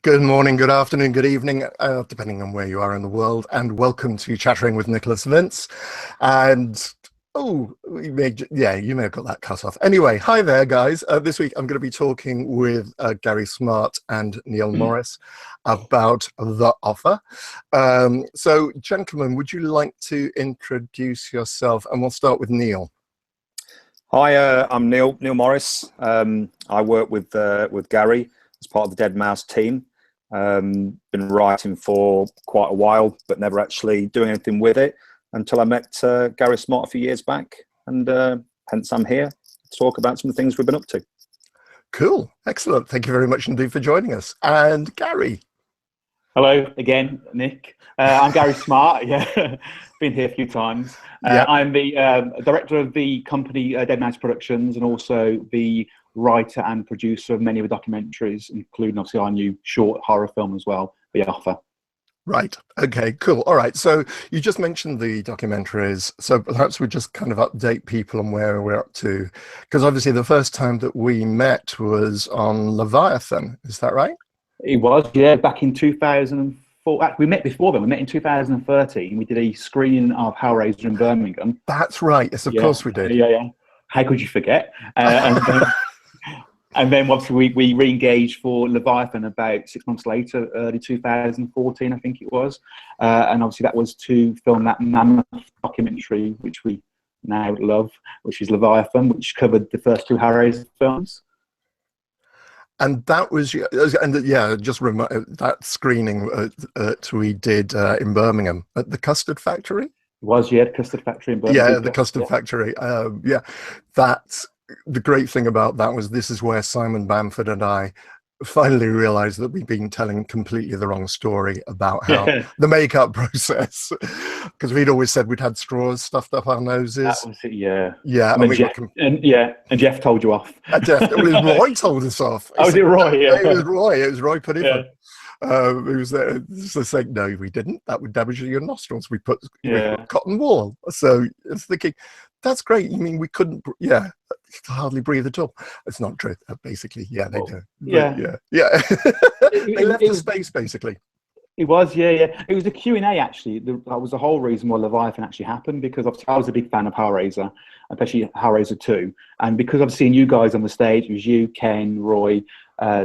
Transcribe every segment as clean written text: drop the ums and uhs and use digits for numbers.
Good morning, good afternoon, good evening, depending on where you are in the world, and welcome to Chattering with Nicholas Vince. And you may have got that cut off. Anyway, hi there, guys. This week I'm going to be talking with Gary Smart and Neil Morris about The Offer. So, gentlemen, would you like to introduce yourself? And we'll start with Neil. Hi, I'm Neil Morris. I work with Gary as part of the Dead Mouse team. Been writing for quite a while, but never actually doing anything with it until I met Gary Smart a few years back, and hence I'm here to talk about some of the things we've been up to. Cool, excellent. Thank you very much indeed for joining us. And Gary. Hello again, Nick. I'm Gary Smart. Yeah, been here a few times. I'm the director of the company Dead Mouse Productions, and also the writer and producer of many of the documentaries, including obviously our new short horror film as well, The Offer. Right. Okay, cool. All right. So you just mentioned the documentaries. So perhaps we just kind of update people on where we're up to. Because obviously the first time that we met was on Leviathan. Is that right? It was, yeah, back in 2004. Actually, we met before then. We met in 2013. We did a screening of Hellraiser in Birmingham. That's right. Yes, of course we did. Yeah. How could you forget? And then obviously we re-engaged for Leviathan about 6 months later, early 2014, I think it was. And obviously that was to film that mammoth documentary, which we now love, which is Leviathan, which covered the first two Hellraiser films. And that was, just that screening that we did in Birmingham at the Custard Factory. It was, yeah, the Custard Factory in Birmingham. Yeah, the Custard Factory. That's the great thing about that was this is where Simon Bamford and I finally realized that we'd been telling completely the wrong story about how the makeup process, because we'd always said we'd had straws stuffed up our noses. That was it, yeah. Yeah. And Jeff told you off. It was Roy told us off. Oh, was it Roy? Yeah. It was Roy. It was Roy Puddington. He was there to say, no, we didn't. That would damage your nostrils. We put cotton wool. So it's thinking, that's great. You mean we couldn't, hardly breathe at all. It's not true. Basically, they do. Yeah. They left the space, basically. It was, yeah. It was the Q&A, actually. That was the whole reason why Leviathan actually happened, because obviously I was a big fan of Hellraiser, especially Hellraiser 2. And because I've seen you guys on the stage, it was you, Ken, Roy,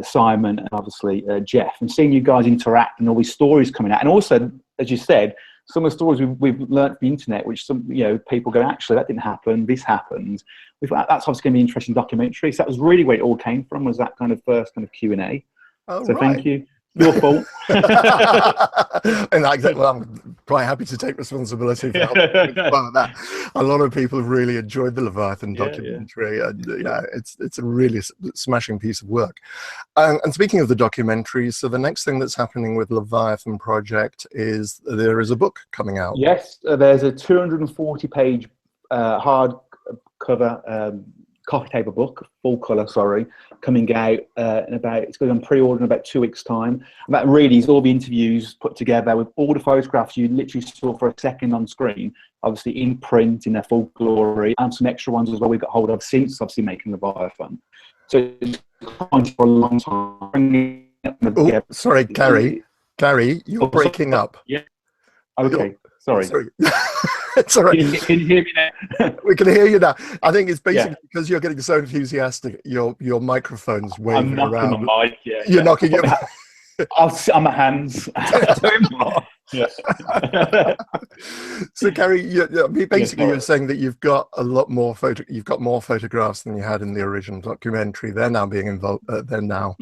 Simon, and obviously Jeff, and seeing you guys interact and all these stories coming out. And also, as you said, some of the stories we've learned from the internet, which some people go, actually, that didn't happen, this happened. We thought that's obviously going to be an interesting documentary. So that was really where it all came from, was that kind of first kind of Q&A. So right. Thank you. Your fault. And I'm quite happy to take responsibility for helping with that. A lot of people have really enjoyed the Leviathan documentary, and it's a really smashing piece of work. And speaking of the documentaries, so the next thing that's happening with Leviathan Project is there is a book coming out. Yes, there's a 240-page hardcover coffee table book, full colour, coming out it's going on pre-order in about 2 weeks' time. And that really is all the interviews put together with all the photographs you literally saw for a second on screen, obviously in print in their full glory, and some extra ones as well we got hold of since obviously making the Leviathan. So it's gone for a long time. Oh, sorry, Gary, you're breaking up. Yeah. Okay. Sorry. It's all right. Can you hear me now? We can hear you now. I think it's basically because you're getting so enthusiastic. Your microphone's waving around. I'm knocking my mic. Yeah. You're knocking your. I'll sit on my hands. So, Gary, you're saying that you've got a lot more You've got more photographs than you had in the original documentary. They're now being involved. They're now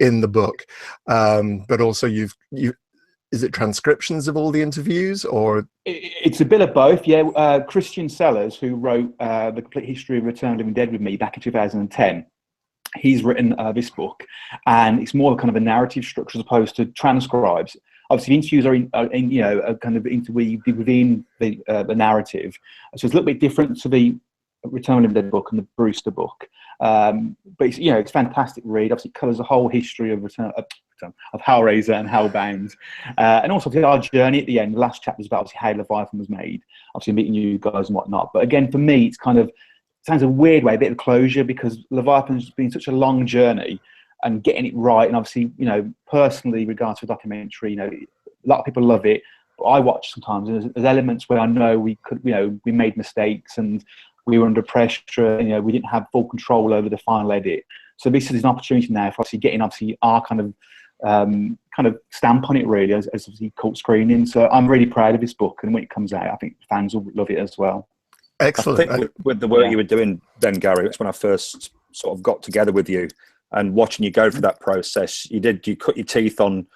in the book, but also you've. Is it transcriptions of all the interviews, or? It's a bit of both, yeah. Christian Sellers, who wrote The Complete History of Return of the Living Dead with me back in 2010, he's written this book, and it's more kind of a narrative structure as opposed to transcribes. Obviously, the interviews are kind of interweaved within the narrative, so it's a little bit different to the Return of the Living Dead book and the Brewster book. But it's it's a fantastic read. Obviously, it covers the whole history of Hellraiser and Hellbound, and also our journey at the end. The last chapter is about obviously how Leviathan was made, obviously meeting you guys and whatnot. But again, for me, it's kind of sounds a weird way, a bit of closure, because Leviathan's been such a long journey, and getting it right. And obviously, you know, personally, regards to a documentary, you know, a lot of people love it, but I watch sometimes, and there's elements where I know we could, you know, we made mistakes and we were under pressure, you know, we didn't have full control over the final edit. So this is an opportunity now for obviously getting our kind of stamp on it, really, as obviously cult screening. So I'm really proud of this book, and when it comes out, I think fans will love it as well. Excellent. I think with the work you were doing then, Gary, it's when I first sort of got together with you and watching you go through that process. You cut your teeth on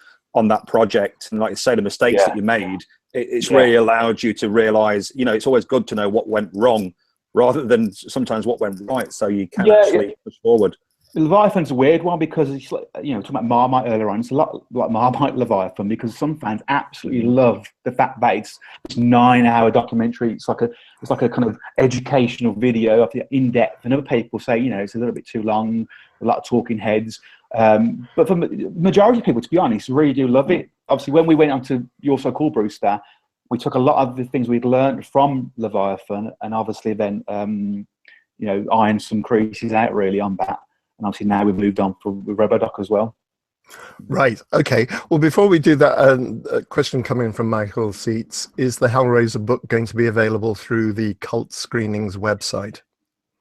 that project, and like you say, the mistakes that you made, it's really allowed you to realise, you know, it's always good to know what went wrong rather than sometimes what went right, so you can actually push forward. Leviathan's a weird one because it's like, you know, talking about Marmite earlier on, it's a lot like Marmite Leviathan, because some fans absolutely love the fact that it's 9-hour documentary. It's like a kind of educational video, in depth, and other people say, you know, it's a little bit too long, a lot of talking heads. But for the majority of people, to be honest, really do love it. Obviously, when we went on to You're So Cool, Brewster, we took a lot of the things we'd learned from Leviathan, and obviously then, you know, ironed some creases out really on that. And obviously now we've moved on with RoboDoc as well. Right. Okay. Well, before we do that, a question coming from Michael Seats: is the Hellraiser book going to be available through the Cult Screenings website?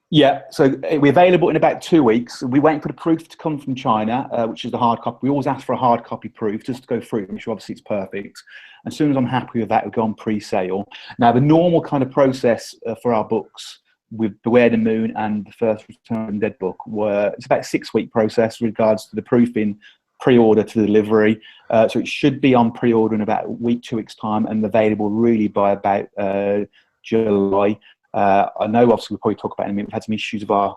Yeah. So we're available in about 2 weeks. We're waiting for the proof to come from China, which is the hard copy. We always ask for a hard copy proof just to go through it, make sure obviously it's perfect. As soon as I'm happy with that, we'll go on pre-sale. Now, the normal kind of process for our books with Beware the Moon and the first Return of the Dead book, it's about a 6-week process with regards to the proofing, pre-order to delivery. So it should be on pre-order in about a week, 2 weeks time, and available really by about July. I know obviously we'll probably talk about it in a minute. We've had some issues with our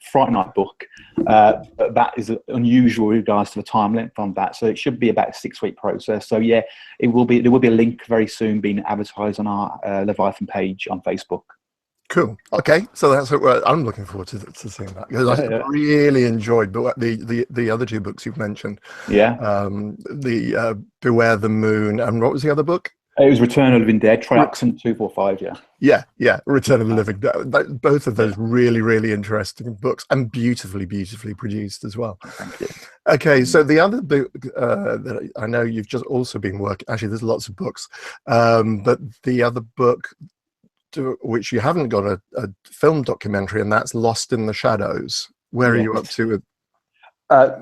Fright Night book, but that is unusual with regards to the time length on that. So it should be about a 6-week process. So yeah, there will be a link very soon being advertised on our Leviathan page on Facebook. Cool. Okay, so that's what I'm looking forward to seeing that, because I really enjoyed the other 2 books you've mentioned. Yeah. The Beware the Moon, and what was the other book? It was Return of the Living Dead, Trioxin 245. Yeah. Return of the Living Dead. Both of those really, really interesting books, and beautifully produced as well. Thank you. Okay, so the other book that I know you've just also been working. Actually, there's lots of books, but the other book, which you haven't got a film documentary, and that's Lost in the Shadows. Where are you up to with?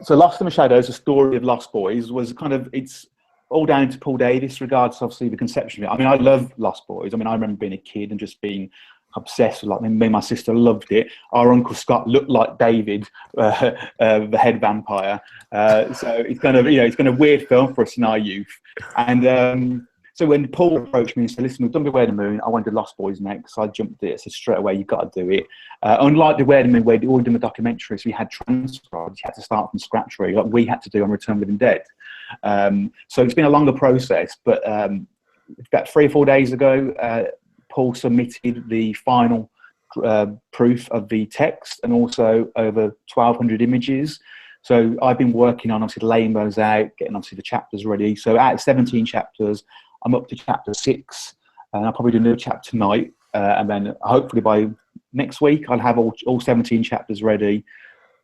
So Lost in the Shadows, the story of Lost Boys, was kind of, it's all down to Paul Davis regards obviously the conception of it. I mean, I love Lost Boys. I mean, I remember being a kid and just being obsessed with, like, me and my sister loved it. Our Uncle Scott looked like David, the head vampire. So it's kind of, you know, it's kind of weird film for us in our youth. And so when Paul approached me and said, listen, we've done Beware the Moon, I want to do Lost Boys next. So I jumped at it. So straight away, you've got to do it. Unlike Beware the Moon, where we all done the documentaries, we had transcribes. You had to start from scratch, really, like we had to do on Return of the Living Dead. So it's been a longer process, but about 3 or 4 days ago, Paul submitted the final proof of the text and also over 1,200 images. So I've been working on obviously laying those out, getting obviously the chapters ready. So out of 17 chapters, I'm up to chapter 6, and I'll probably do another chapter tonight. And then hopefully by next week, I'll have all 17 chapters ready.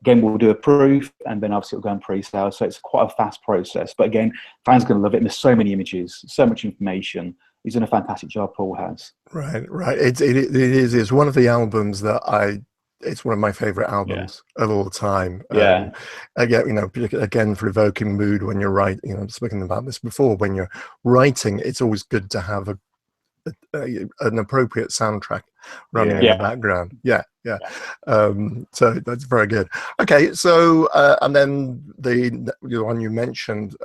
Again, we'll do a proof, and then obviously it'll go on pre-sale. So it's quite a fast process. But again, fans are going to love it. And there's so many images, so much information. He's done a fantastic job, Paul has. Right. It is. It's one of the albums that it's one of my favorite albums of all time. Yeah. Again, you know, again, for evoking mood when you're writing, you know, I've spoken about this before, when you're writing, it's always good to have an appropriate soundtrack running in the background. Yeah. So that's very good. Okay, so and then the one you mentioned,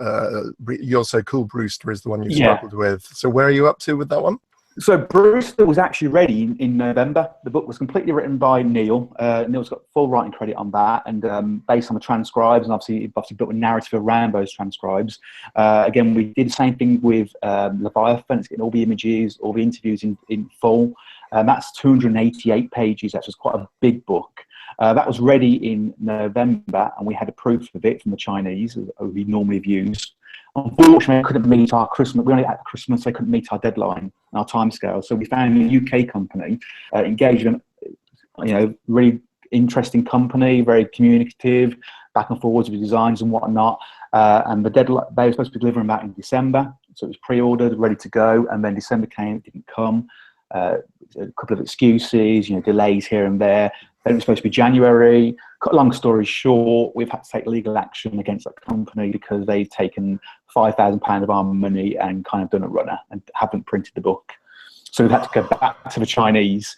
You're So Cool, Brewster, is the one you struggled with. So where are you up to with that one? So Brewster was actually ready in November. The book was completely written by Neil. Neil's got full writing credit on that, and based on the transcribes, and obviously built a narrative around those transcribes. Again, we did the same thing with Leviathan. It's getting all the images, all the interviews in full. That's 288 pages. That's quite a big book. That was ready in November, and we had a proof of it from the Chinese, as we normally have used. Unfortunately, we couldn't meet our Christmas. We only had Christmas, so they couldn't meet our deadline and our timescale. So we found a UK company, engaged in, you know, really interesting company, very communicative. back and forwards with designs and whatnot. And the deadline, they were supposed to be delivering that in December, so it was pre-ordered, ready to go. And then December came, it didn't come. A couple of excuses, delays here and there. Then it was supposed to be January. Cut a long story short, we've had to take legal action against that company because they've taken £5,000 of our money and kind of done a runner and haven't printed the book. So we've had to go back to the Chinese,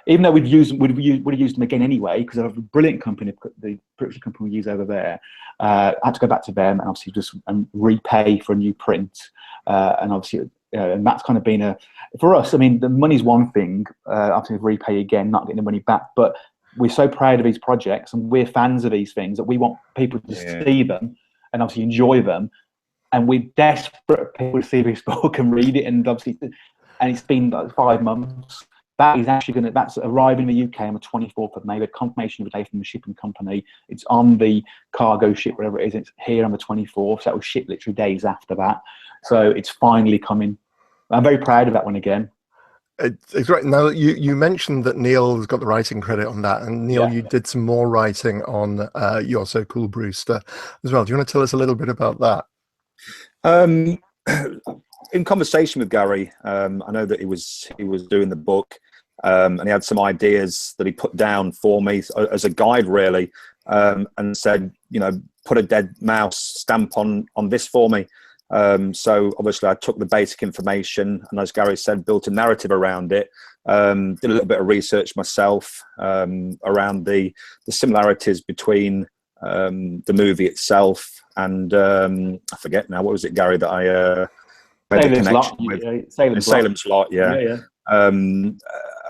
even though we'd have used them again anyway, because they're a brilliant company, the British company we use over there. I had to go back to them and obviously just repay for a new print. And obviously, and that's kind of been for us, I mean, the money's one thing, obviously repay again, not getting the money back, but we're so proud of these projects and we're fans of these things that we want people to see them and obviously enjoy them. And we're desperate for people to see this book and read it, and obviously, and it's been like 5 months. That is actually that's arriving in the UK on the 24th of May. We had confirmation of the day from the shipping company. It's on the cargo ship, whatever it is. It's here on the 24th. So that was shipped literally days after that. So it's finally coming. I'm very proud of that one again. It's right. Now, you mentioned that Neil's got the writing credit on that. And Neil, you did some more writing on You're So Cool, Brewster as well. Do you want to tell us a little bit about that? In conversation with Gary, I know that he was doing the book, and he had some ideas that he put down for me as a guide, really, and said, put a dead mouse stamp on this for me. So obviously I took the basic information and, as Gary said, built a narrative around it. Did a little bit of research myself around the similarities between the movie itself and I forget now, what was it, Gary, that I Salem's Lot,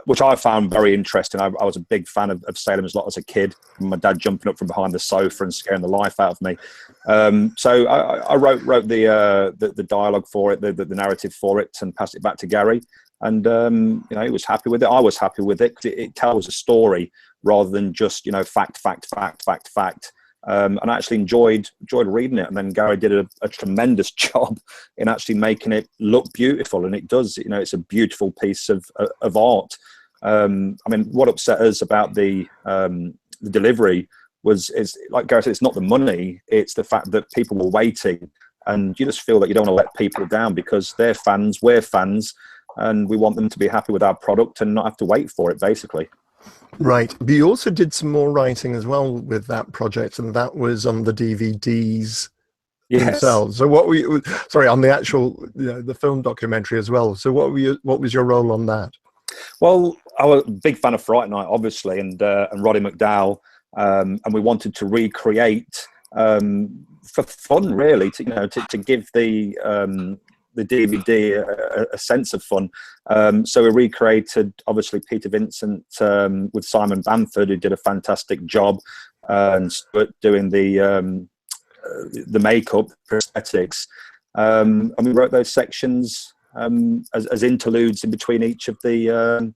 which I found very interesting. I was a big fan of Salem's Lot as a kid. My dad jumping up from behind the sofa and scaring the life out of me. So I wrote the dialogue for it, the narrative for it, and passed it back to Gary. And he was happy with it. I was happy with it because it tells a story rather than just fact. And I actually enjoyed reading it. And then Gary did a tremendous job in actually making it look beautiful, and it does. It's a beautiful piece of art. I mean, what upset us about the delivery is like Gary said, it's not the money; it's the fact that people were waiting, and you just feel that you don't want to let people down because they're fans, we're fans, and we want them to be happy with our product and not have to wait for it, basically. Right. But you also did some more writing as well with that project, and that was on the DVDs themselves. So what were you, sorry, on the actual, the film documentary as well. So what was your role on that? Well, I was a big fan of Fright Night, obviously, and Roddy McDowell, and we wanted to recreate for fun, really, to give the DVD a sense of fun. So we recreated, obviously, Peter Vincent with Simon Bamford, who did a fantastic job, and Stuart doing the makeup, prosthetics. And we wrote those sections as interludes in between each of the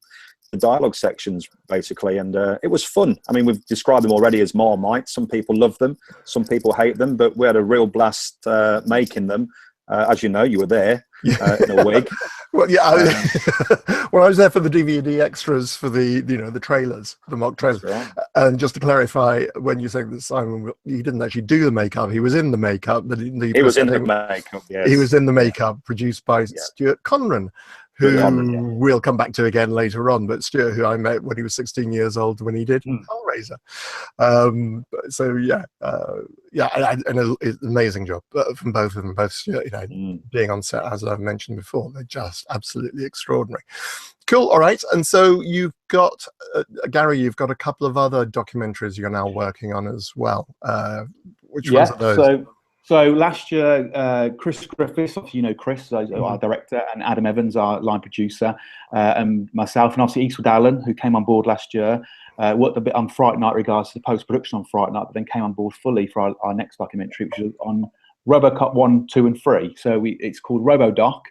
dialogue sections, basically. And it was fun. I mean, we've described them already as Marmite. Some people love them, some people hate them, but we had a real blast making them. As you know, you were there in a wig. Well, yeah. Well, I was there for the DVD extras for the trailers, the mock trailers. Right. And just to clarify, when you say that Simon, he didn't actually do the makeup; he was in the makeup. But he was in the makeup. Yes. He was in the makeup, produced by Stuart Conran, who we'll come back to again later on. But Stuart, who I met when he was 16 years old, when he did Hellraiser. And an amazing job from both of them. Both Stuart, being on set, as I've mentioned before, they're just absolutely extraordinary. Cool. All right. And so you've got Gary. You've got a couple of other documentaries you're now working on as well. Which ones are those? So last year, Chris Griffiths, obviously Chris, our director, and Adam Evans, our line producer, and myself, and obviously Eastwood Allen, who came on board last year, worked a bit on Fright Night regards to post-production on Fright Night, but then came on board fully for our next documentary, which is on RoboCop 1, 2, and 3. So it's called RoboDoc.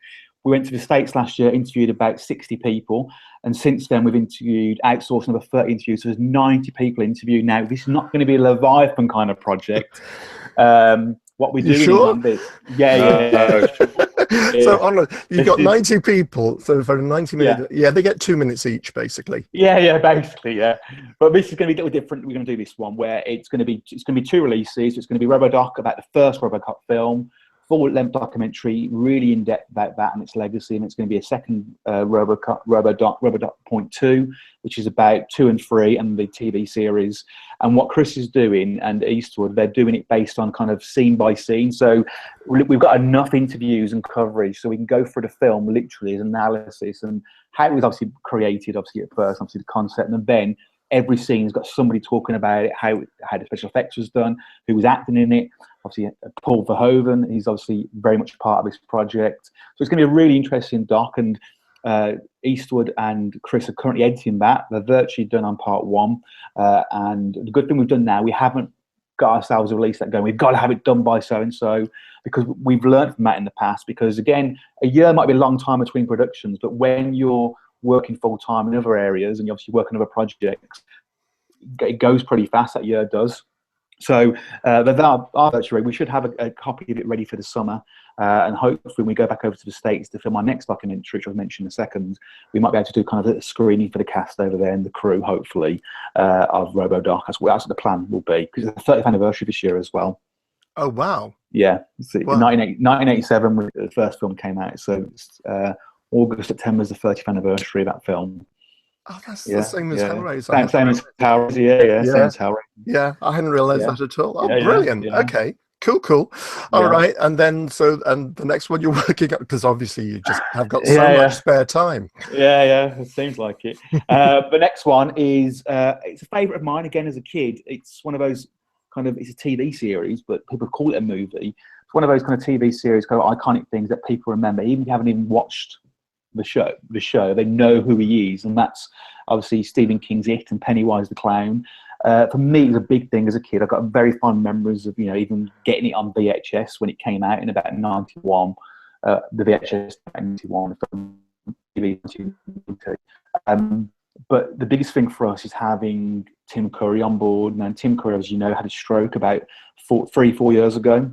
We went to the States last year, interviewed about 60 people, and since then we've outsourced another 30 interviews, so there's 90 people interviewed now. This is not going to be a Leviathan kind of project. What we do sure? Yeah. So on, you've got 90 people. So for a 90-minute, yeah, they get 2 minutes each, basically. Yeah, basically, yeah. But this is going to be a little different. We're going to do this one where it's going to be 2 releases. It's going to be RoboDoc about the first RoboCop film, full-length documentary, really in depth about that and its legacy. And it's going to be a second RoboDoc Point 2, which is about 2 and 3 and the TV series. And what Chris is doing and Eastwood, they're doing it based on kind of scene by scene. So we've got enough interviews and coverage so we can go through the film literally as analysis and how it was obviously created, obviously at first, obviously the concept, and then every scene's got somebody talking about it, how the special effects was done, who was acting in it. Obviously, Paul Verhoeven, he's obviously very much part of this project. So it's going to be a really interesting doc, and Eastwood and Chris are currently editing that. They're virtually done on part 1. And the good thing we've done now, we haven't got ourselves a release that going, we've got to have it done by so-and-so, because we've learned from that in the past. Because again, a year might be a long time between productions, but when you're working full-time in other areas and you obviously work on other projects, it goes pretty fast, that year does. So with our virtual, we should have a copy of it ready for the summer, and hopefully when we go back over to the States to film our next documentary, which I'll mention in a second, we might be able to do kind of a screening for the cast over there and the crew, hopefully, of RoboDoc. That's what the plan will be, because it's the 30th anniversary this year as well. Oh, wow. Yeah. So wow. 1987, when the first film came out, so it's, August, September is the 30th anniversary of that film. Oh, that's the same as Hellraiser. Same as Hellraiser, same as Hellraiser. Yeah, I hadn't realised that at all. Oh, brilliant. Okay, cool. All right, and then and the next one you're working on, because obviously you just have got so much spare time. Yeah, it seems like it. The next one is it's a favourite of mine again as a kid. It's one of those kind of, it's a TV series, but people call it a movie. It's one of those kind of TV series, kind of iconic things that people remember, even if you haven't even watched the show, they know who he is, and that's obviously Stephen King's It and Pennywise the Clown. For me, it was a big thing as a kid. I got very fond memories of, even getting it on VHS when it came out in about 91. The VHS 91 from TV. But the biggest thing for us is having Tim Curry on board. Now, Tim Curry, as you know, had a stroke about 4 years ago.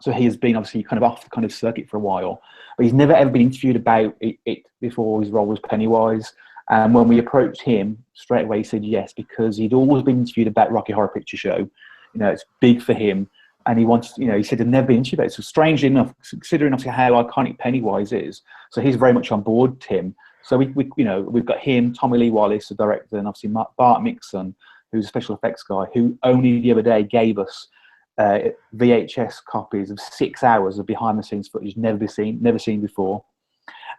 So he has been obviously kind of off the kind of circuit for a while, but he's never ever been interviewed about it before his role was Pennywise. And when we approached him, straight away he said yes, because he'd always been interviewed about Rocky Horror Picture Show. It's big for him, and he wants, he said he'd never been interviewed about it. So strangely enough, considering obviously how iconic Pennywise is, so he's very much on board, Tim. So we've got him, Tommy Lee Wallace, the director, and obviously Bart Mixon, who's a special effects guy, who only the other day gave us VHS copies of 6 hours of behind-the-scenes footage never seen before,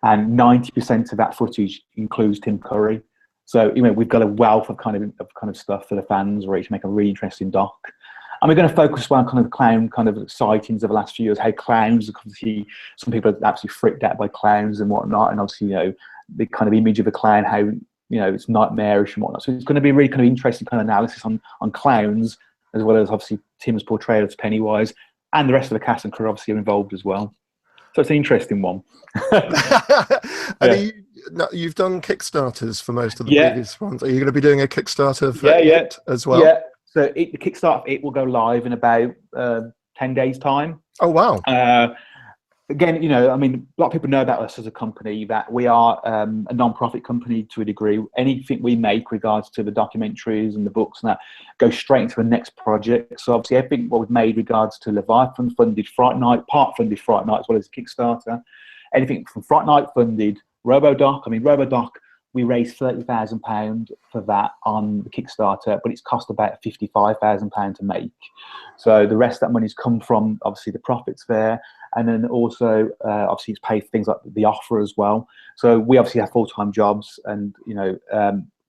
and 90% of that footage includes Tim Curry. So we've got a wealth of kind of stuff for the fans, ready to make a really interesting doc. And we're going to focus on kind of the clown kind of sightings of the last few years, how clowns, obviously, some people are absolutely freaked out by clowns and whatnot, and obviously the kind of image of a clown, how it's nightmarish and whatnot. So it's going to be a really kind of interesting kind of analysis on clowns, as well as obviously Tim's portrayal of Pennywise, and the rest of the cast and crew obviously are involved as well. So it's an interesting one. And you've done Kickstarters for most of the previous ones. Are you going to be doing a Kickstarter for it as well? Yeah. So the Kickstarter, it will go live in about 10 days' time. Oh, wow. Again, a lot of people know about us as a company, that we are a non-profit company to a degree. Anything we make regards to the documentaries and the books and that goes straight into the next project. So obviously everything what we've made regards to Leviathan funded Fright Night, part funded Fright Night, as well as Kickstarter. Anything from Fright Night funded RoboDoc. RoboDoc, we raised £30,000 for that on the Kickstarter, but it's cost about £55,000 to make. So the rest of that money's come from obviously the profits there. And then also, obviously, it's paid for things like the offer as well. So we obviously have full-time jobs, and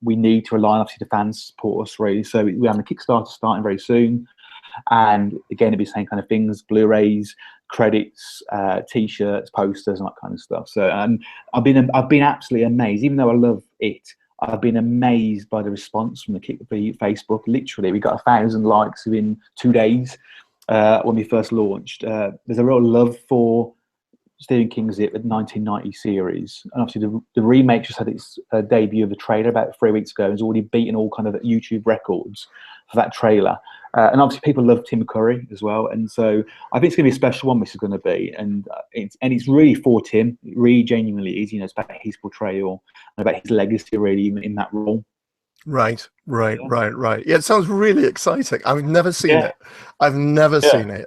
we need to rely on obviously the fans support us really. So we have a Kickstarter starting very soon, and again, it'll be the same kind of things: Blu-rays, credits, T-shirts, posters, and that kind of stuff. So I've been absolutely amazed. Even though I love it, I've been amazed by the response from the Facebook. Literally, we got 1,000 likes within 2 days. When we first launched, there's a real love for Stephen King's It, the 1990 series, and obviously the remake just had its debut of the trailer about 3 weeks ago. It's already beaten all kind of YouTube records. for that trailer. And obviously people love Tim Curry as well, and so I think it's going to be a special one. This is going to be, and it's really for Tim. It really genuinely is. You know, it's about his portrayal and about his legacy, really, in that role. Right. Yeah, it sounds really exciting. I've never seen it. I've never seen it.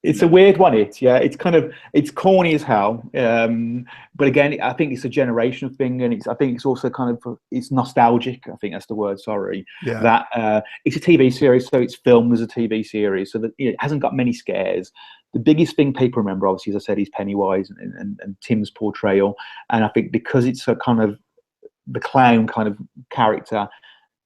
It's a weird one. It's corny as hell. But again, I think it's a generational thing, and I think it's also kind of, it's nostalgic. I think that's the word. Sorry. Yeah. That it's a TV series, so it's filmed as a TV series, so that it hasn't got many scares. The biggest thing people remember, obviously, as I said, is Pennywise and Tim's portrayal. And I think because it's a kind of the clown kind of character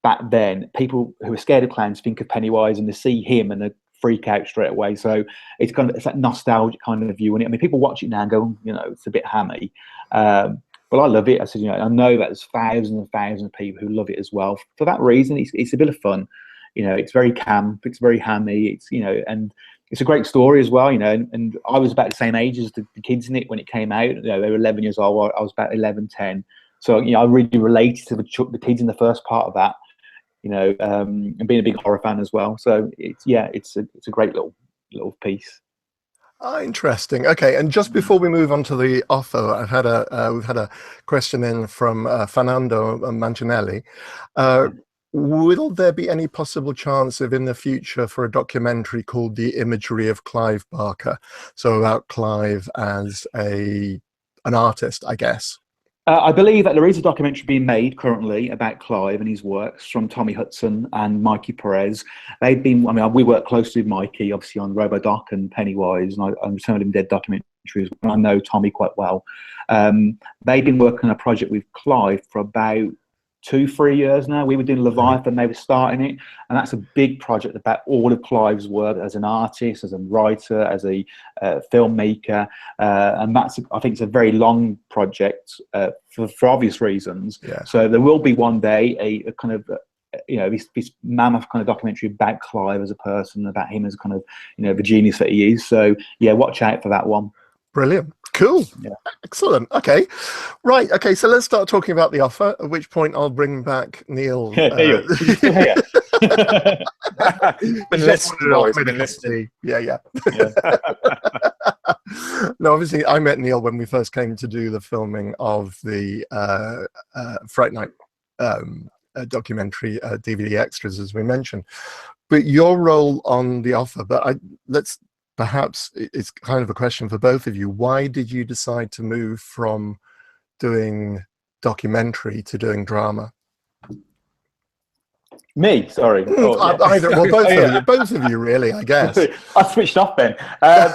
back then, people who are scared of clowns think of Pennywise and they see him and they freak out straight away. So it's that nostalgic kind of view on it. I mean, people watch it now and go, you know, it's a bit hammy, but I love it. I said, you know, I know that there's thousands and thousands of people who love it as well. For that reason, it's a bit of fun. You know, it's very camp, it's very hammy. It's, you know, and it's a great story as well. You know, and I was about the same age as the kids in it when it came out. You know, they were 11 years old. I was about 11, 10. So, you know, I really related to the kids in the first part of that. You know, and being a big horror fan as well. So it's a great little piece. Interesting. Okay, and just before we move on to the offer, we've had a question in from Fernando Mancinelli. Will there be any possible chance of in the future for a documentary called The Imagery of Clive Barker? So about Clive as an artist, I guess. I believe that there is a documentary being made currently about Clive and his works from Tommy Hudson and Mikey Perez. They've been, I mean, we work closely with Mikey, obviously, on RoboDoc and Pennywise, and Return of the Living Dead documentaries. I know Tommy quite well. They've been working on a project with Clive for about 2-3 years now. We were doing Leviathan, they were starting it, and that's a big project about all of Clive's work as an artist, as a writer, as a filmmaker, and that's, I think, it's a very long project for obvious reasons. Yeah. So there will be one day a kind of you know, this mammoth kind of documentary about Clive as a person, about him as kind of, you know, the genius that he is. So yeah, watch out for that one. Brilliant. Cool. Yeah. Excellent. Okay. Right. Okay. So let's start talking about the offer, at which point I'll bring back Neil. Been listening. Yeah. No, obviously I met Neil when we first came to do the filming of the Fright Night documentary DVD extras, as we mentioned. But your role on the offer, perhaps it's kind of a question for both of you. Why did you decide to move from doing documentary to doing drama? Me, sorry. Either, well, both of you, really, I guess. I switched off then. I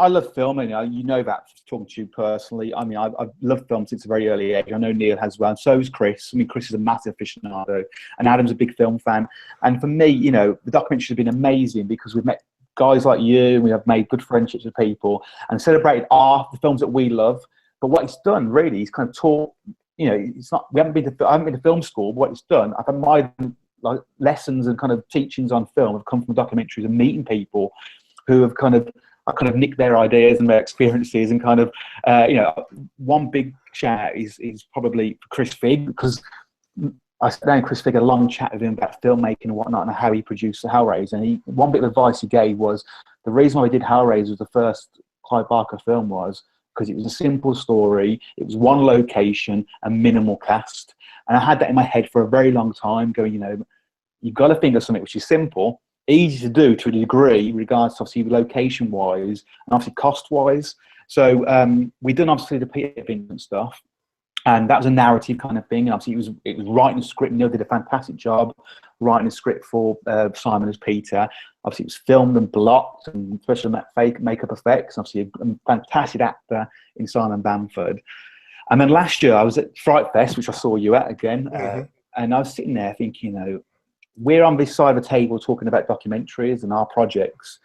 love filming. You know that, talking to you personally. I mean, I've loved film since a very early age. I know Neil has well, and so is Chris. I mean, Chris is a massive aficionado, and Adam's a big film fan. And for me, you know, the documentary has been amazing because we've met guys like you, and we have made good friendships with people, and celebrated the films that we love. But what it's done, really, is kind of taught. You know, it's not. I haven't been to film school, but what it's done, I've had my lessons and kind of teachings on film have come from documentaries and meeting people who have kind of nicked their ideas and their experiences, and kind of, you know, one big shout is probably Chris Figg, because I sat down with Chris Figg, a long chat with him about filmmaking and whatnot, and how he produced the Hellraiser. And one bit of advice he gave was the reason why we did Hellraiser was the first Clive Barker film was because it was a simple story, it was one location and minimal cast. And I had that in my head for a very long time, going, you know, you've got to think of something which is simple, easy to do to a degree, regards to obviously location-wise and obviously cost-wise. So we done obviously the Peter Vincent stuff, and that was a narrative kind of thing. And obviously it was writing a script. Neil did a fantastic job writing a script for Simon as Peter. Obviously it was filmed and blocked, and especially fake makeup effects. Obviously a fantastic actor in Simon Bamford. And then last year I was at Fright Fest, which I saw you at again, and I was sitting there thinking, you know, we're on this side of the table talking about documentaries and our projects.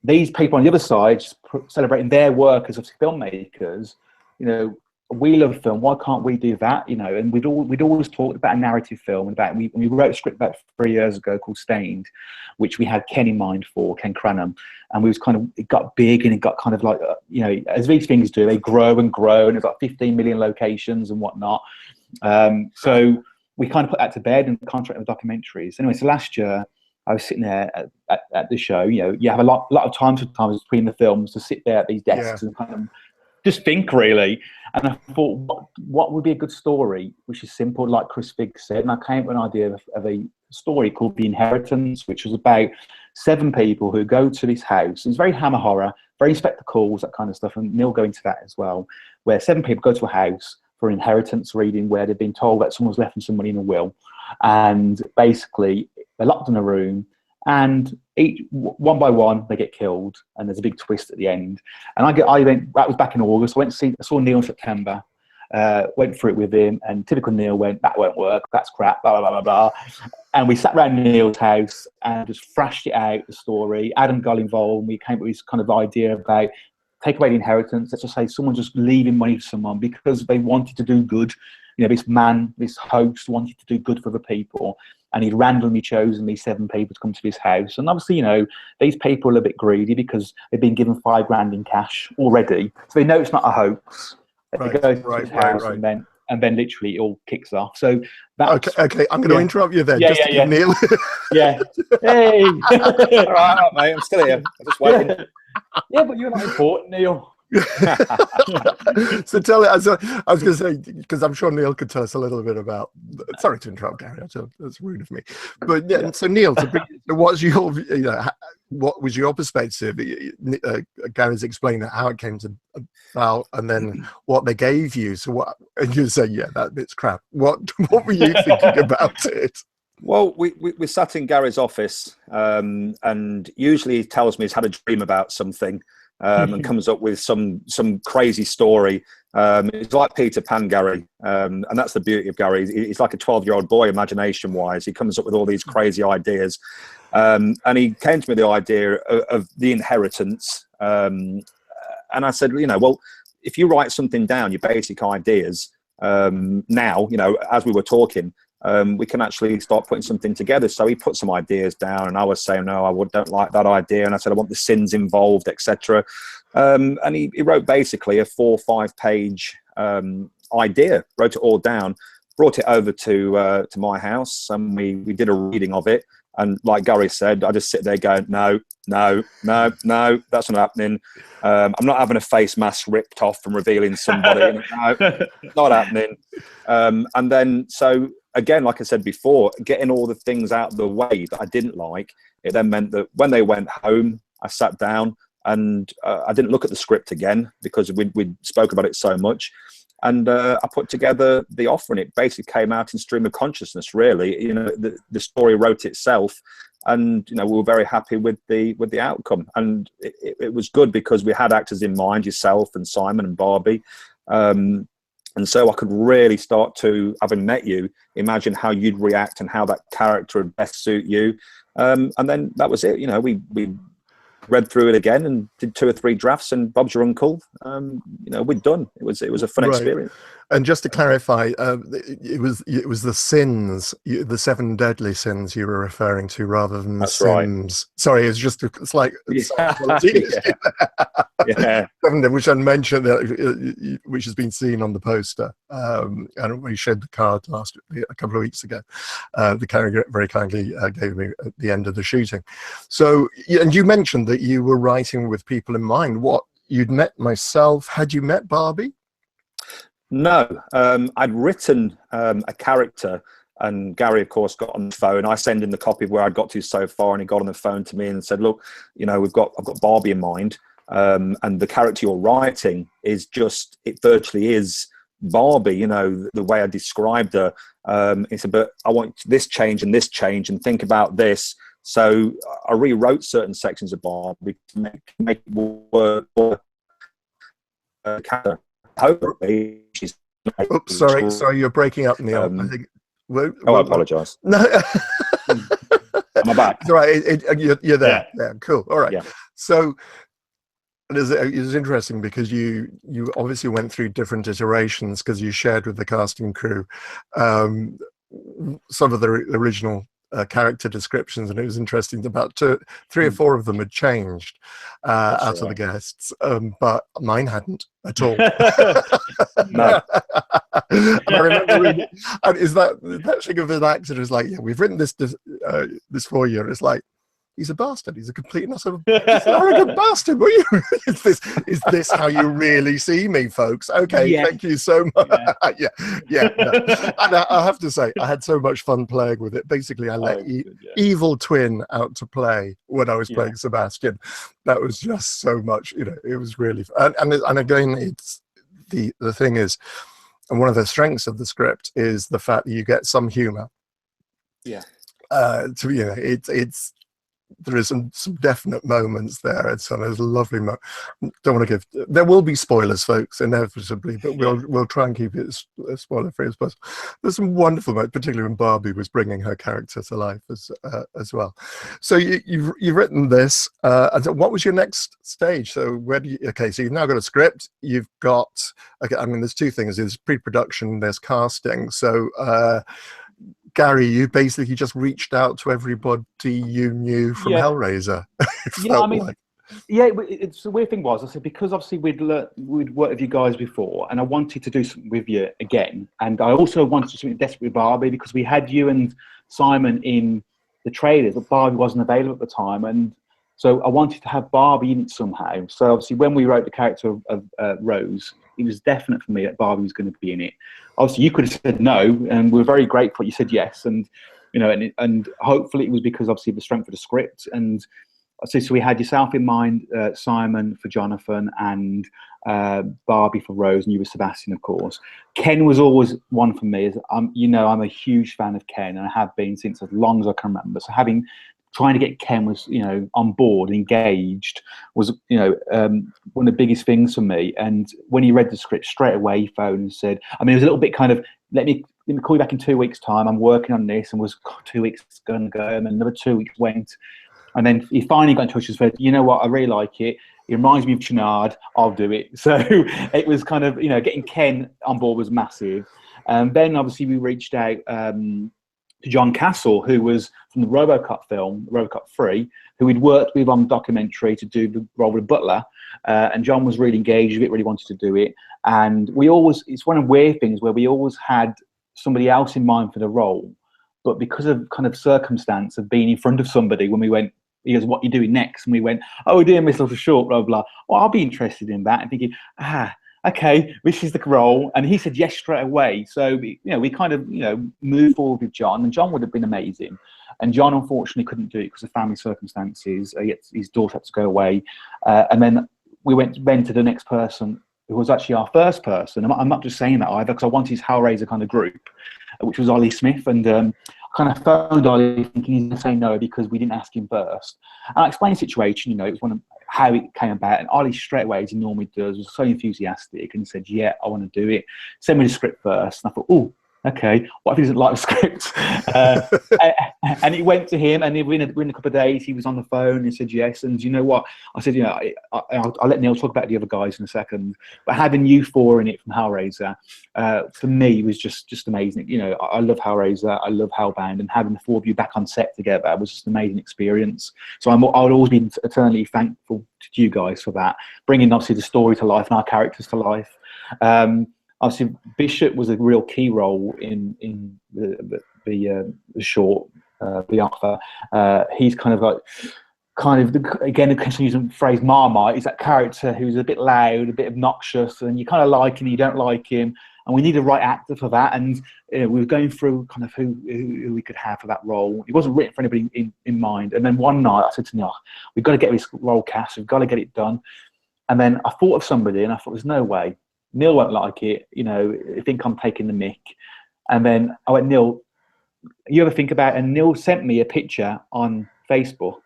These people on the other side just celebrating their work as filmmakers. You know, we love film. Why can't we do that? You know, and we'd always talked about a narrative film. About we wrote a script about 3 years ago called Stained, which we had Ken in mind for, Ken Cranham, and we was kind of, it got big and it got kind of like, you know, as these things do, they grow and grow, and it's like 15 million locations and whatnot. So we kind of put that to bed and concentrate on the documentaries. Anyway, so last year I was sitting there at the show. You know, you have a lot of time sometimes between the films to sit there at these desks and kind of just think, really. And I thought, what would be a good story, which is simple, like Chris Figg said. And I came up with an idea of a story called The Inheritance, which was about 7 people who go to this house. It's very Hammer horror, very Inspector Calls, that kind of stuff. And Neil go into that as well, where 7 people go to a house for an inheritance reading where they've been told that someone's left them some money in a will. And basically, they're locked in a room, and one by one they get killed, and there's a big twist at the end. And I went, that was back in August. I saw Neil in September, went through it with him, and typical Neil went, that won't work, that's crap, blah blah blah blah. And we sat around Neil's house and just thrashed it out, the story. Adam got involved, and we came up with this kind of idea about take away the inheritance. Let's just say someone just leaving money to someone because they wanted to do good. You know, this host wanted to do good for the people, and he'd randomly chosen these 7 people to come to this house. And obviously, you know, these people are a bit greedy because they've been given $5,000 in cash already, so they know it's not a hoax. They go to his house, and then literally it all kicks off. So that's okay. I'm going to interrupt you there. Neil. Yeah. Hey. All right, mate. I'm still here. I'm just waiting. Yeah, but you're not important, Neil. So tell it. I was going to say, because I'm sure Neil could tell us a little bit about. Sorry to interrupt, Gary. That's rude of me. But yeah, so Neil, what's your, what was your perspective? Gary's explained how it came to about, and then what they gave you. So what? And you say, yeah, that bit's crap. What were you thinking about it? Well, we sat in Gary's office, and usually he tells me he's had a dream about something. And comes up with some crazy story. It's like Peter Pan, Gary, and that's the beauty of Gary. He's like a 12-year-old boy, imagination-wise. He comes up with all these crazy ideas, and he came to me the idea of the inheritance. And I said, well, if you write something down, your basic ideas, now, as we were talking, we can actually start putting something together. So he put some ideas down, and I was saying, no, I don't like that idea. And I said, I want the sins involved, etc. And he wrote basically a 4 or 5 page idea, wrote it all down, brought it over to my house, and we did a reading of it. And like Gary said, I just sit there going, no, that's not happening. I'm not having a face mask ripped off and revealing somebody. No, not happening. And then, so again, like I said before, getting all the things out of the way that I didn't like, it then meant that when they went home, I sat down and I didn't look at the script again because we spoke about it so much. And I put together the offer, and it basically came out in stream of consciousness, really. The story wrote itself, and we were very happy with the outcome. And it was good because we had actors in mind, yourself and Simon and Barbie. And so I could really start to, having met you, imagine how you'd react and how that character would best suit you. And then that was it. We read through it again and did 2 or 3 drafts, and Bob's your uncle. We'd done. It was a fun experience. And just to clarify, it was the sins, the 7 deadly sins you were referring to, rather than the sins. Right. Sorry, it's like yeah. Which I mentioned, which has been seen on the poster, and we showed the card a couple of weeks ago. The character very kindly gave me at the end of the shooting. So, and you mentioned that you were writing with people in mind. What, you'd met myself? Had you met Barbie? No, I'd written a character, and Gary, of course, got on the phone. I sent in the copy of where I'd got to so far, and he got on the phone to me and said, "Look, I've got Barbie in mind, and the character you're writing is it virtually is Barbie. The way I described her." He said, "But I want this change, and think about this." So I rewrote certain sections of Barbie to make it work for the character. Hopefully she's sorry, you're breaking up, Neil. I think. I apologise. No, am I back? It's all right. You're there. Yeah, cool. All right. Yeah. So it was interesting because you obviously went through different iterations because you shared with the casting crew some of the original character descriptions, and it was interesting. About three or four of them had changed out of the guests, but mine hadn't at all. No. And I remember reading, and is that thing of an actor is like, yeah, we've written this for you, and it's like, he's a bastard. He's a complete and utter arrogant bastard. Will you? Is this how you really see me, folks? Okay, thank you so much. No. And I have to say, I had so much fun playing with it. Basically, I let Evil Twin out to play when I was playing Sebastian. That was just so much. It was really fun. And again, it's the thing is, and one of the strengths of the script is the fact that you get some humor. Yeah. It's there is some definite moments there. It's a lovely moment. Don't want to give. There will be spoilers, folks, inevitably, but we'll try and keep it as spoiler free as possible. There's some wonderful moments, particularly when Barbie was bringing her character to life as well. So you've written this. And what was your next stage? So where do you? Okay, so you've now got a script. You've got. Okay, I mean, there's two things. There's pre-production. There's casting. So. Gary, you basically just reached out to everybody you knew from Hellraiser. It's the weird thing was, I said, because obviously we'd worked with you guys before, and I wanted to do something with you again, and I also wanted to do something desperate with Barbie, because we had you and Simon in the trailers, but Barbie wasn't available at the time, and so I wanted to have Barbie in it somehow. So obviously when we wrote the character of Rose, it was definite for me that Barbie was going to be in it. Obviously, you could have said no, and we're very grateful you said yes. And and hopefully it was because obviously of the strength of the script. And so we had yourself in mind, Simon for Jonathan, and Barbie for Rose, and you were Sebastian, of course. Ken was always one for me. I'm a huge fan of Ken, and I have been since as long as I can remember. So trying to get Ken was, on board, engaged, was, one of the biggest things for me. And when he read the script, straight away he phoned and said, I mean, it was a little bit kind of, let me call you back in 2 weeks' time. I'm working on this, and was 2 weeks going to go, and then another 2 weeks went. And then he finally got in touch and said, you know what, I really like it. It reminds me of Chenard. I'll do it. So it was kind of, getting Ken on board was massive. Then obviously we reached out to John Castle, who was from the RoboCop film, RoboCop 3, who we'd worked with on the documentary to do the role of Butler. And John was really engaged with it, really wanted to do it. And it's one of the weird things where we always had somebody else in mind for the role. But because of kind of circumstance of being in front of somebody, when we went, he goes, what are you doing next? And we went, oh, we're doing this little short, blah, blah. Well, I'll be interested in that. And thinking, okay, this is the role. And he said yes straight away. So, we kind of, moved forward with John, and John would have been amazing. And John, unfortunately, couldn't do it because of family circumstances. His daughter had to go away. And then we went to the next person, who was actually our first person. I'm not just saying that either, because I wanted his Hellraiser kind of group, which was Ollie Smith. And I kind of phoned Ollie thinking he's going to say no because we didn't ask him first. And I explained the situation, it was one of how it came about. And Ollie straight away, as he normally does, was so enthusiastic and said, yeah, I want to do it. Send me the script first. And I thought, oh, okay, what if he doesn't like the script? And it went to him, and within a couple of days, he was on the phone and said yes. And you know what? I said, I'll let Neil talk about the other guys in a second. But having you four in it from Hellraiser, for me, was just amazing. I love Hellraiser, I love Hellbound, and having the four of you back on set together was just an amazing experience. So I would always be eternally thankful to you guys for that, bringing obviously the story to life and our characters to life. Obviously, Bishop was a real key role in the short, the offer. He's kind of again, using the phrase Marmite. He's that character who's a bit loud, a bit obnoxious, and you kind of like him, you don't like him, and we need a right actor for that. And we were going through kind of who we could have for that role. It wasn't written for anybody in mind. And then one night I said to Neil, we've got to get this role cast, we've got to get it done. And then I thought of somebody, and I thought, there's no way. Neil won't like it, I think I'm taking the mick. And then I went, Neil, you ever think about it? And Neil sent me a picture on Facebook,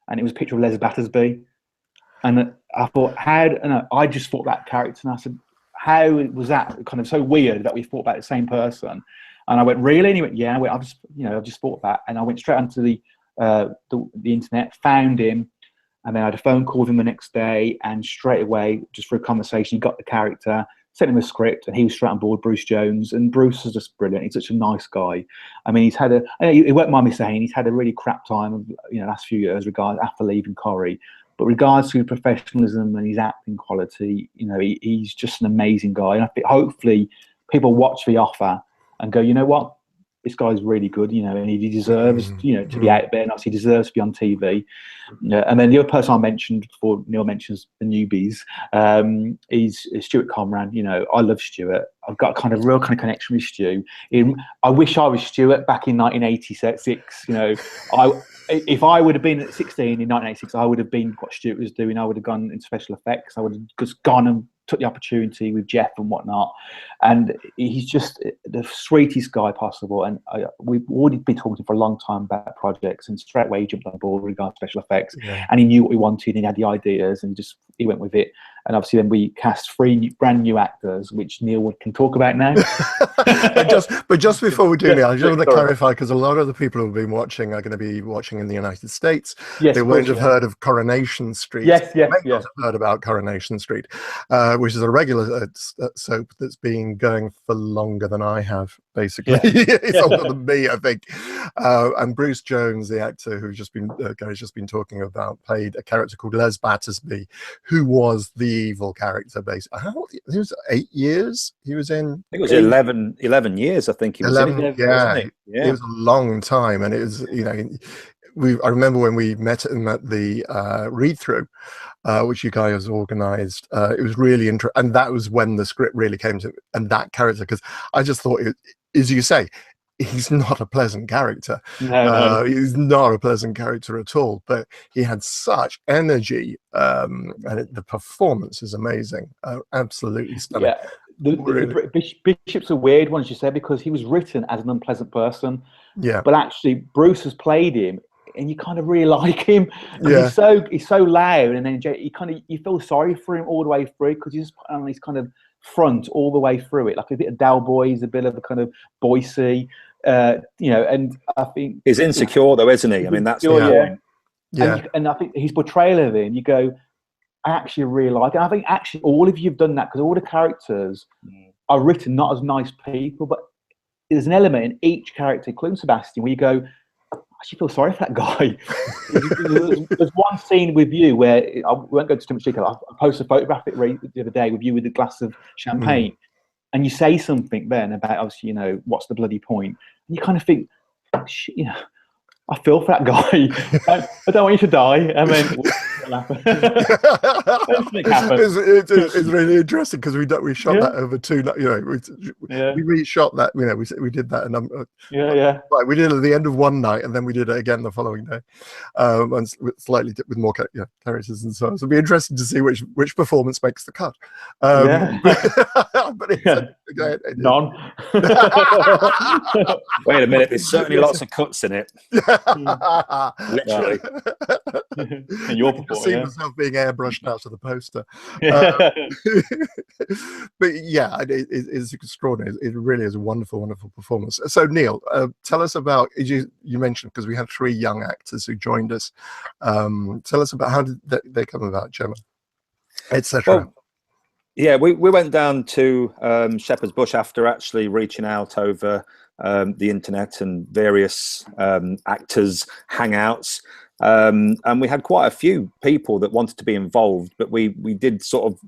and it was a picture of Les Battersby. And I thought, I just thought that character, and I said, how was that kind of so weird that we thought about the same person? And I went, really? And he went, yeah. I just thought that. And I went straight onto the internet, found him, and then I had a phone call with him the next day, and straight away, just for a conversation, he got the character. sent him a script, and he was straight on board. Bruce Jones, and Bruce is just brilliant. He's such a nice guy. I mean, he won't mind me saying, he's had a really crap time of, last few years after leaving Corrie. But regards to professionalism and his acting quality, he's just an amazing guy. And I think hopefully people watch The Offer and go, you know what, this guy's really good, and he deserves, to be out there, and obviously he deserves to be on TV. And then the other person I mentioned before Neil mentions the newbies, is Stuart Conran. I love Stuart. I've got a real connection with Stu. I wish I was Stuart back in 1986. If I would have been at 16 in 1986, I would have been what Stuart was doing. I would have gone into special effects. I would have just gone and took the opportunity with Jeff and whatnot. And he's just the sweetest guy possible. And we've already been talking for a long time about projects, and straight away he jumped on board regarding special effects. Yeah. And he knew what we wanted, and he had the ideas, and he went with it. And obviously then we cast 3 brand new actors, which Neil can talk about now. but just before we do, Neil, I just want to clarify, because a lot of the people who have been watching are going to be watching in the United States. Yes, they won't have heard of Coronation Street. Yes. Not have heard about Coronation Street, which is a regular soap that's been going for longer than I have, basically. It's older than me, I think. And Bruce Jones, the actor who's Gary's just been talking about, played a character called Les Battersby, who was the evil character basically. He was 8 years he was in. I think it was 11 years, I think he was 11, in. Yeah. It was a long time. And it was, I remember when we met him at the read-through, which you guys organized. It was really interesting, and that was when the script really came to, and that character, because I just thought, as you say, he's not a pleasant character. No. He's not a pleasant character at all, but he had such energy, and the performance is amazing. Absolutely stunning. Yeah. The Bishop's a weird one, as you said, because he was written as an unpleasant person. Yeah. But actually, Bruce has played him, and you kind of really like him. Yeah. He's so loud, and then you feel sorry for him all the way through, because he's just put on his kind of front all the way through it, like a bit of Del Boys, a bit of a kind of Boise, and I think he's insecure though, isn't he? I mean, that's the point. Yeah. And I think his portrayal of him, you go, I actually really like it. I think actually all of you've done that, because all the characters are written not as nice people, but there's an element in each character, including Sebastian, where you go, I actually feel sorry for that guy. There's one scene with you where, I won't go into too much detail, I posted a photograph the other day with you with a glass of champagne, and you say something then about, obviously, what's the bloody point? And you kind of think, I feel for that guy. I don't want you to die. I mean, it's really interesting, because we shot that over 2. We reshot that. We did that. Right, we did it at the end of one night, and then we did it again the following day, and slightly with more characters and so on. So it'll be interesting to see which performance makes the cut. But none. Wait a minute. There's certainly lots of cuts in it. Literally. And your performance. I see myself being airbrushed out of the poster. But yeah, it's extraordinary. It really is a wonderful, wonderful performance. So Neil, tell us about, you mentioned, because we had 3 young actors who joined us. Tell us about how did they come about, Gemma, etc. Well, yeah, we went down to Shepherd's Bush after actually reaching out over the internet and various actors hangouts, and we had quite a few people that wanted to be involved, but we did sort of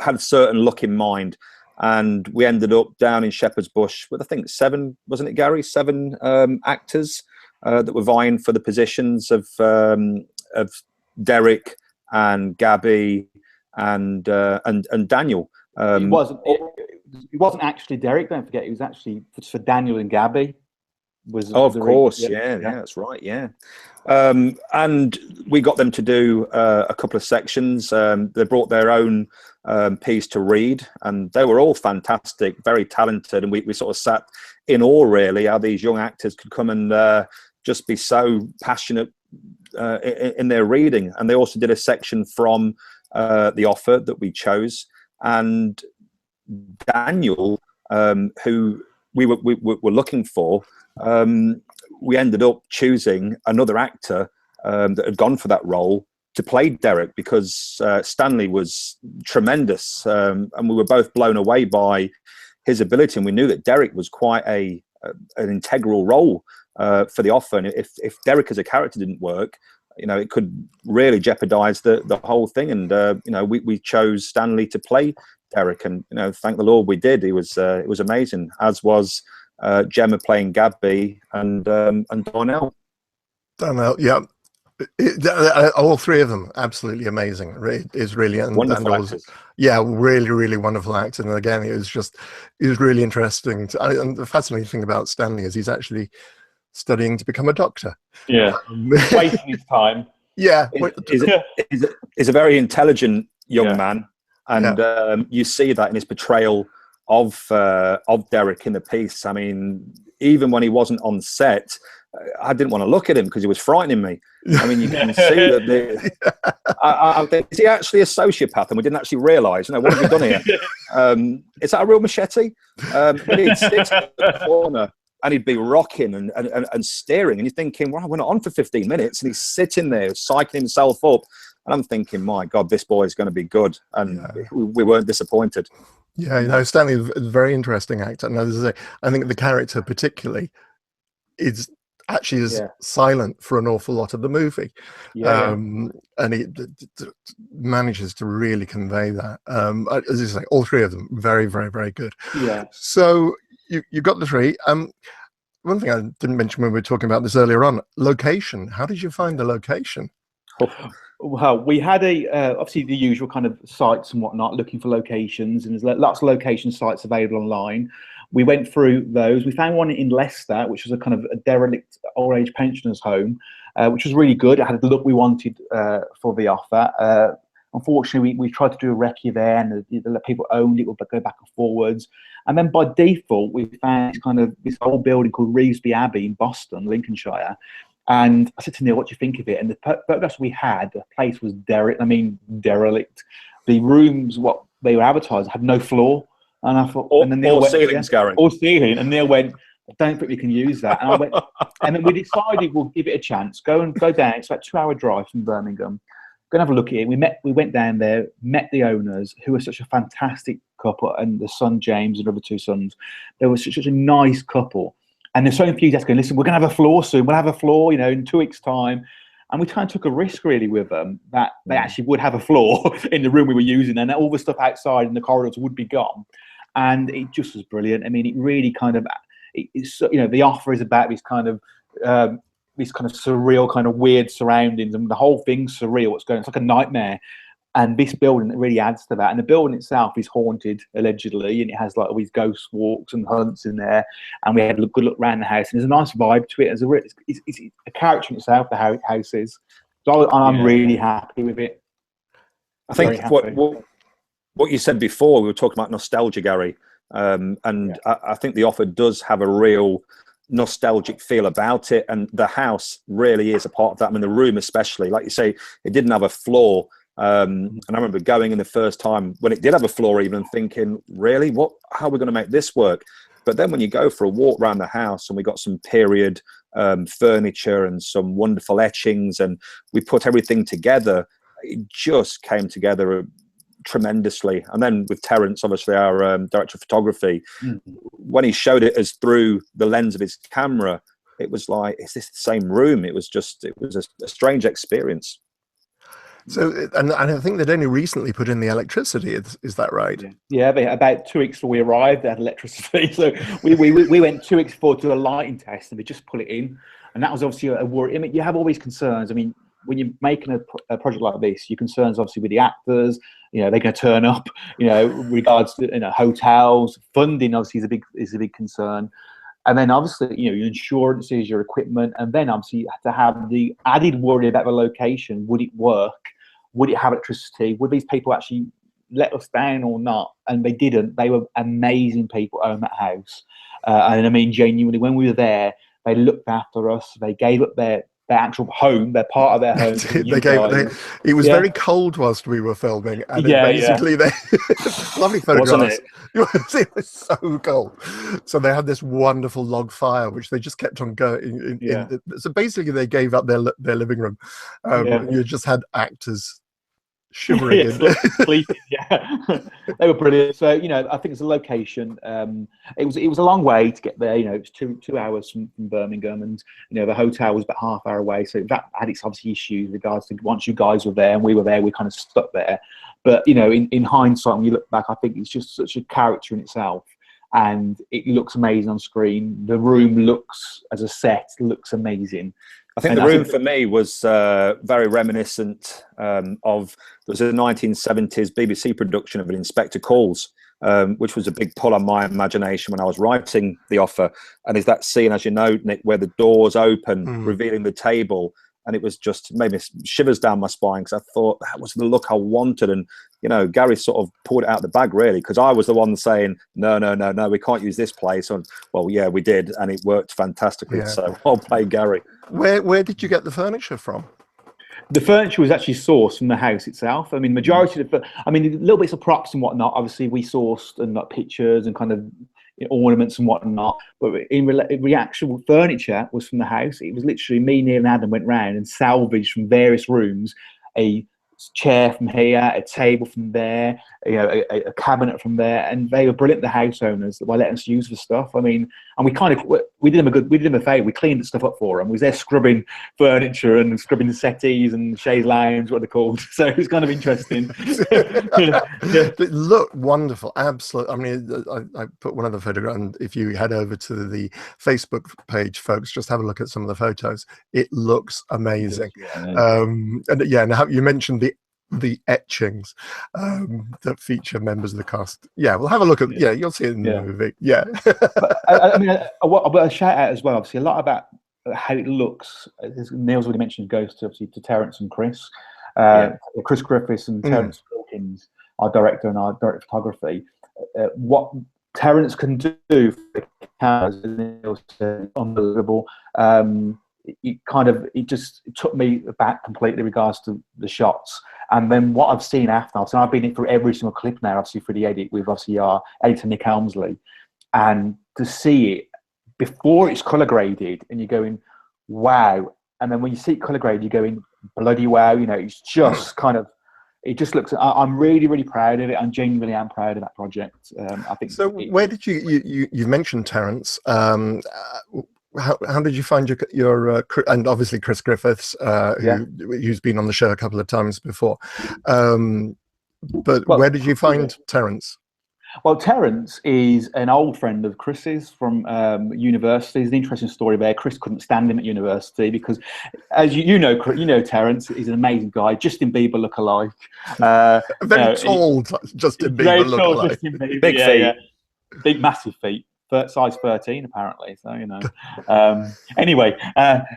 had a certain look in mind, and we ended up down in Shepherd's Bush with, I think, 7, wasn't it, Gary? 7 actors that were vying for the positions of Derek and Gabby and Daniel. It wasn't actually Derek, don't forget. It was actually for Daniel and Gabby. Of course, yeah, that's right, yeah. And we got them to do a couple of sections. They brought their own piece to read, and they were all fantastic, very talented, and we sort of sat in awe, really, how these young actors could come and just be so passionate in their reading. And they also did a section from The Offer that we chose, and Daniel, who we were looking for, we ended up choosing another actor that had gone for that role to play Derek, because Stanley was tremendous, and we were both blown away by his ability, and we knew that Derek was quite an integral role for the offer. And if Derek as a character didn't work, it could really jeopardize the whole thing. And we chose Stanley to play Derek, and thank the Lord we did. It was amazing, as was Gemma playing Gabby, and Darnell. Darnell, yeah. All three of them absolutely amazing. It is really wonderful actors. Yeah, really, really wonderful acting. And again, it was really interesting. And the fascinating thing about Stanley is he's actually studying to become a doctor. Yeah, wasting his time. Yeah, he's a very intelligent young man, and you see that in his portrayal of Derek in the piece. I mean, even when he wasn't on set, I didn't want to look at him because he was frightening me. I mean, you can see that. I think, is he actually a sociopath? And we didn't actually realise. What have we done here? Is that a real machete? But he'd sit in the corner and he'd be rocking and staring, and you're thinking, well, we're not on for 15 minutes, and he's sitting there psyching himself up, and I'm thinking, my God, this boy is going to be good, and we weren't disappointed. Yeah, Stanley is a very interesting actor. And as I say, I think the character particularly is silent for an awful lot of the movie, and he manages to really convey that. As you say, all three of them very, very, very good. Yeah. So you got the three. One thing I didn't mention when we were talking about this earlier on: location. How did you find the location? Well, we had obviously the usual kind of sites and whatnot, looking for locations, and there's lots of location sites available online. We went through those. We found one in Leicester, which was a kind of a derelict old age pensioners home, which was really good. It had the look we wanted for the offer. Unfortunately, we tried to do a recce there, and the people owned it would go back and forwards. And then by default, we found this old building called Reevesby Abbey in Boston, Lincolnshire. And I said to Neil, "What do you think of it?" And the photographs we had, the place was derelict. The rooms, what they were advertised, had no floor. And I thought, and then Neil went, ceilings, Gary. Or ceiling. And Neil went, "I don't think we can use that." And I went, and then we decided we'll give it a chance. Go down. It's about a 2-hour drive from Birmingham. Go and have a look at it. We went down there, met the owners, who were such a fantastic couple, and the son James and the other two sons. They were such a nice couple. And they're so enthusiastic. Listen, we're going to have a floor soon. We'll have a floor, in 2 weeks' time. And we kind of took a risk, really, with them that they actually would have a floor in the room we were using, and that all the stuff outside in the corridors would be gone. And it just was brilliant. I mean, it really kind of, the offer is about this kind of surreal, kind of weird surroundings, and the whole thing's surreal. It's like a nightmare. And this building really adds to that. And the building itself is haunted, allegedly, and it has all these ghost walks and hunts in there. And we had a good look around the house, and there's a nice vibe to it. It's a character in itself, the house is. So I'm really happy with it. I think what you said before, we were talking about nostalgia, Gary, I think the offer does have a real nostalgic feel about it, and the house really is a part of that. I mean, the room especially, like you say, it didn't have a floor. And I remember going in the first time when it did have a floor even, and thinking, really, how are we going to make this work? But then when you go for a walk around the house, and we got some period furniture and some wonderful etchings, and we put everything together, it just came together tremendously. And then with Terence, obviously our director of photography, when he showed it as through the lens of his camera, it was like, is this the same room? It was a strange experience. So, and I think they'd only recently put in the electricity. Is that right? Yeah, about 2 weeks before we arrived, they had electricity. So we went 2 weeks before to a lighting test, and they just put it in. And that was obviously a worry. I mean, you have all these concerns. I mean, when you're making a project like this, your concerns obviously with the actors. They're going to turn up. Regards to hotels, funding obviously is a big concern. And then obviously, your insurances, your equipment, and then obviously you have to have the added worry about the location. Would it work? Would it have electricity? Would these people actually let us down or not? And they didn't. They were amazing people who owned that house. And I mean, genuinely, when we were there, they looked after us. They gave up their their actual home. They're part of their home. It was very cold whilst we were filming, and basically they lovely photographs. It was so cold. So they had this wonderful log fire which they just kept on going. So basically, they gave up their living room. You just had actors shivering sleeping. They were brilliant. So I think it's a location. It was a long way to get there. It was 2 hours from Birmingham, and the hotel was about half hour away, so that had its obviously issues with regards to once you guys were there and we were there, we kind of stuck there. But in hindsight, when you look back, I think it's just such a character in itself, and it looks amazing on screen. The room looks, as a set, looks amazing. I think the room for me was very reminiscent of, there was a 1970s BBC production of an Inspector Calls, which was a big pull on my imagination when I was writing the offer. And there's that scene, as you know, Nick, where the doors open, revealing the table. And it was just made me shivers down my spine, because I thought that was the look I wanted. And, Gary sort of pulled it out of the bag, really, because I was the one saying, no, we can't use this place. And, well, yeah, we did. And it worked fantastically. So well played, Gary. Where did you get the furniture from? The furniture was actually sourced from the house itself. I mean, majority of little bits of props and whatnot, obviously we sourced, and like pictures and kind of ornaments and whatnot. But the actual furniture was from the house. It was literally me, Neil, and Adam went round and salvaged from various rooms a chair from here, a table from there, a cabinet from there, and they were brilliant, the house owners, by letting us use the stuff. I mean, and we did them a favour. We cleaned the stuff up for them. We was there scrubbing furniture and scrubbing the settees and chaise lounge, what they're called. So it was kind of interesting. It looked wonderful, absolutely. I mean, I put one of the photographs, and if you head over to the Facebook page, folks, just have a look at some of the photos. It looks amazing. And you mentioned the etchings that feature members of the cast. We'll have a look at. You'll see it in the movie. But, I mean, a shout out as well. Obviously, a lot about how it looks. As Neil's already mentioned, goes to Terence and Chris, Chris Griffiths and Terence Wilkins, our director and our director of photography. What Terence can do for the cameras, as Neil said, unbelievable. It just took me back completely in regards to the shots. And then what I've seen after, so I've been through every single clip now, obviously for the edit with obviously our editor Nick Helmsley, and to see it before it's colour graded, and you're going, wow, and then when you see it colour graded, you're going, bloody wow, it's just kind of, it just looks. I'm really, really proud of it. I genuinely am proud of that project. I think. So, where did you mentioned Terence? How did you find your and obviously Chris Griffiths, who's been on the show a couple of times before, but where did you find Terence? Well, Terence is an old friend of Chris's from university. There's an interesting story there. Chris couldn't stand him at university because, as you know, Terence is an amazing guy, Justin Bieber lookalike. Very tall Justin Bieber lookalike. Justin Bieber, big feet, big massive feet. Size 13 apparently, so anyway,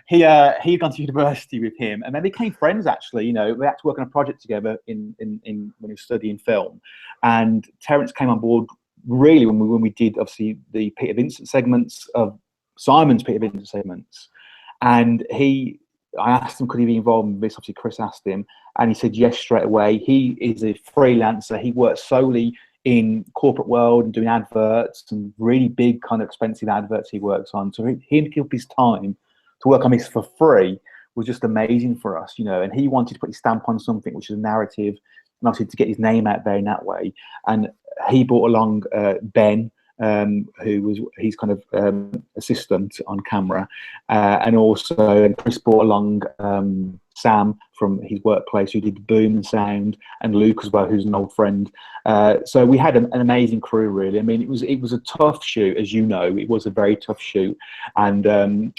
he had gone to university with him, and then they became friends. Actually, we had to work on a project together in when he was studying film, and Terence came on board really when we did obviously the Peter Vincent segments of Simon's Peter Vincent segments, and I asked him could he be involved in this. Obviously, Chris asked him, and he said yes straight away. He is a freelancer. He works solely in corporate world and doing adverts and really big kind of expensive adverts he works on. So him to give his time to work on this for free was just amazing for us, and he wanted to put his stamp on something, which is a narrative, and obviously to get his name out there in that way. And he brought along Ben, who was his kind of assistant on camera, and also Chris brought along Sam from his workplace, who did the boom and sound, and Luke as well, who's an old friend. So we had an amazing crew, really. I mean, it was a tough shoot, as you know. It was a very tough shoot, and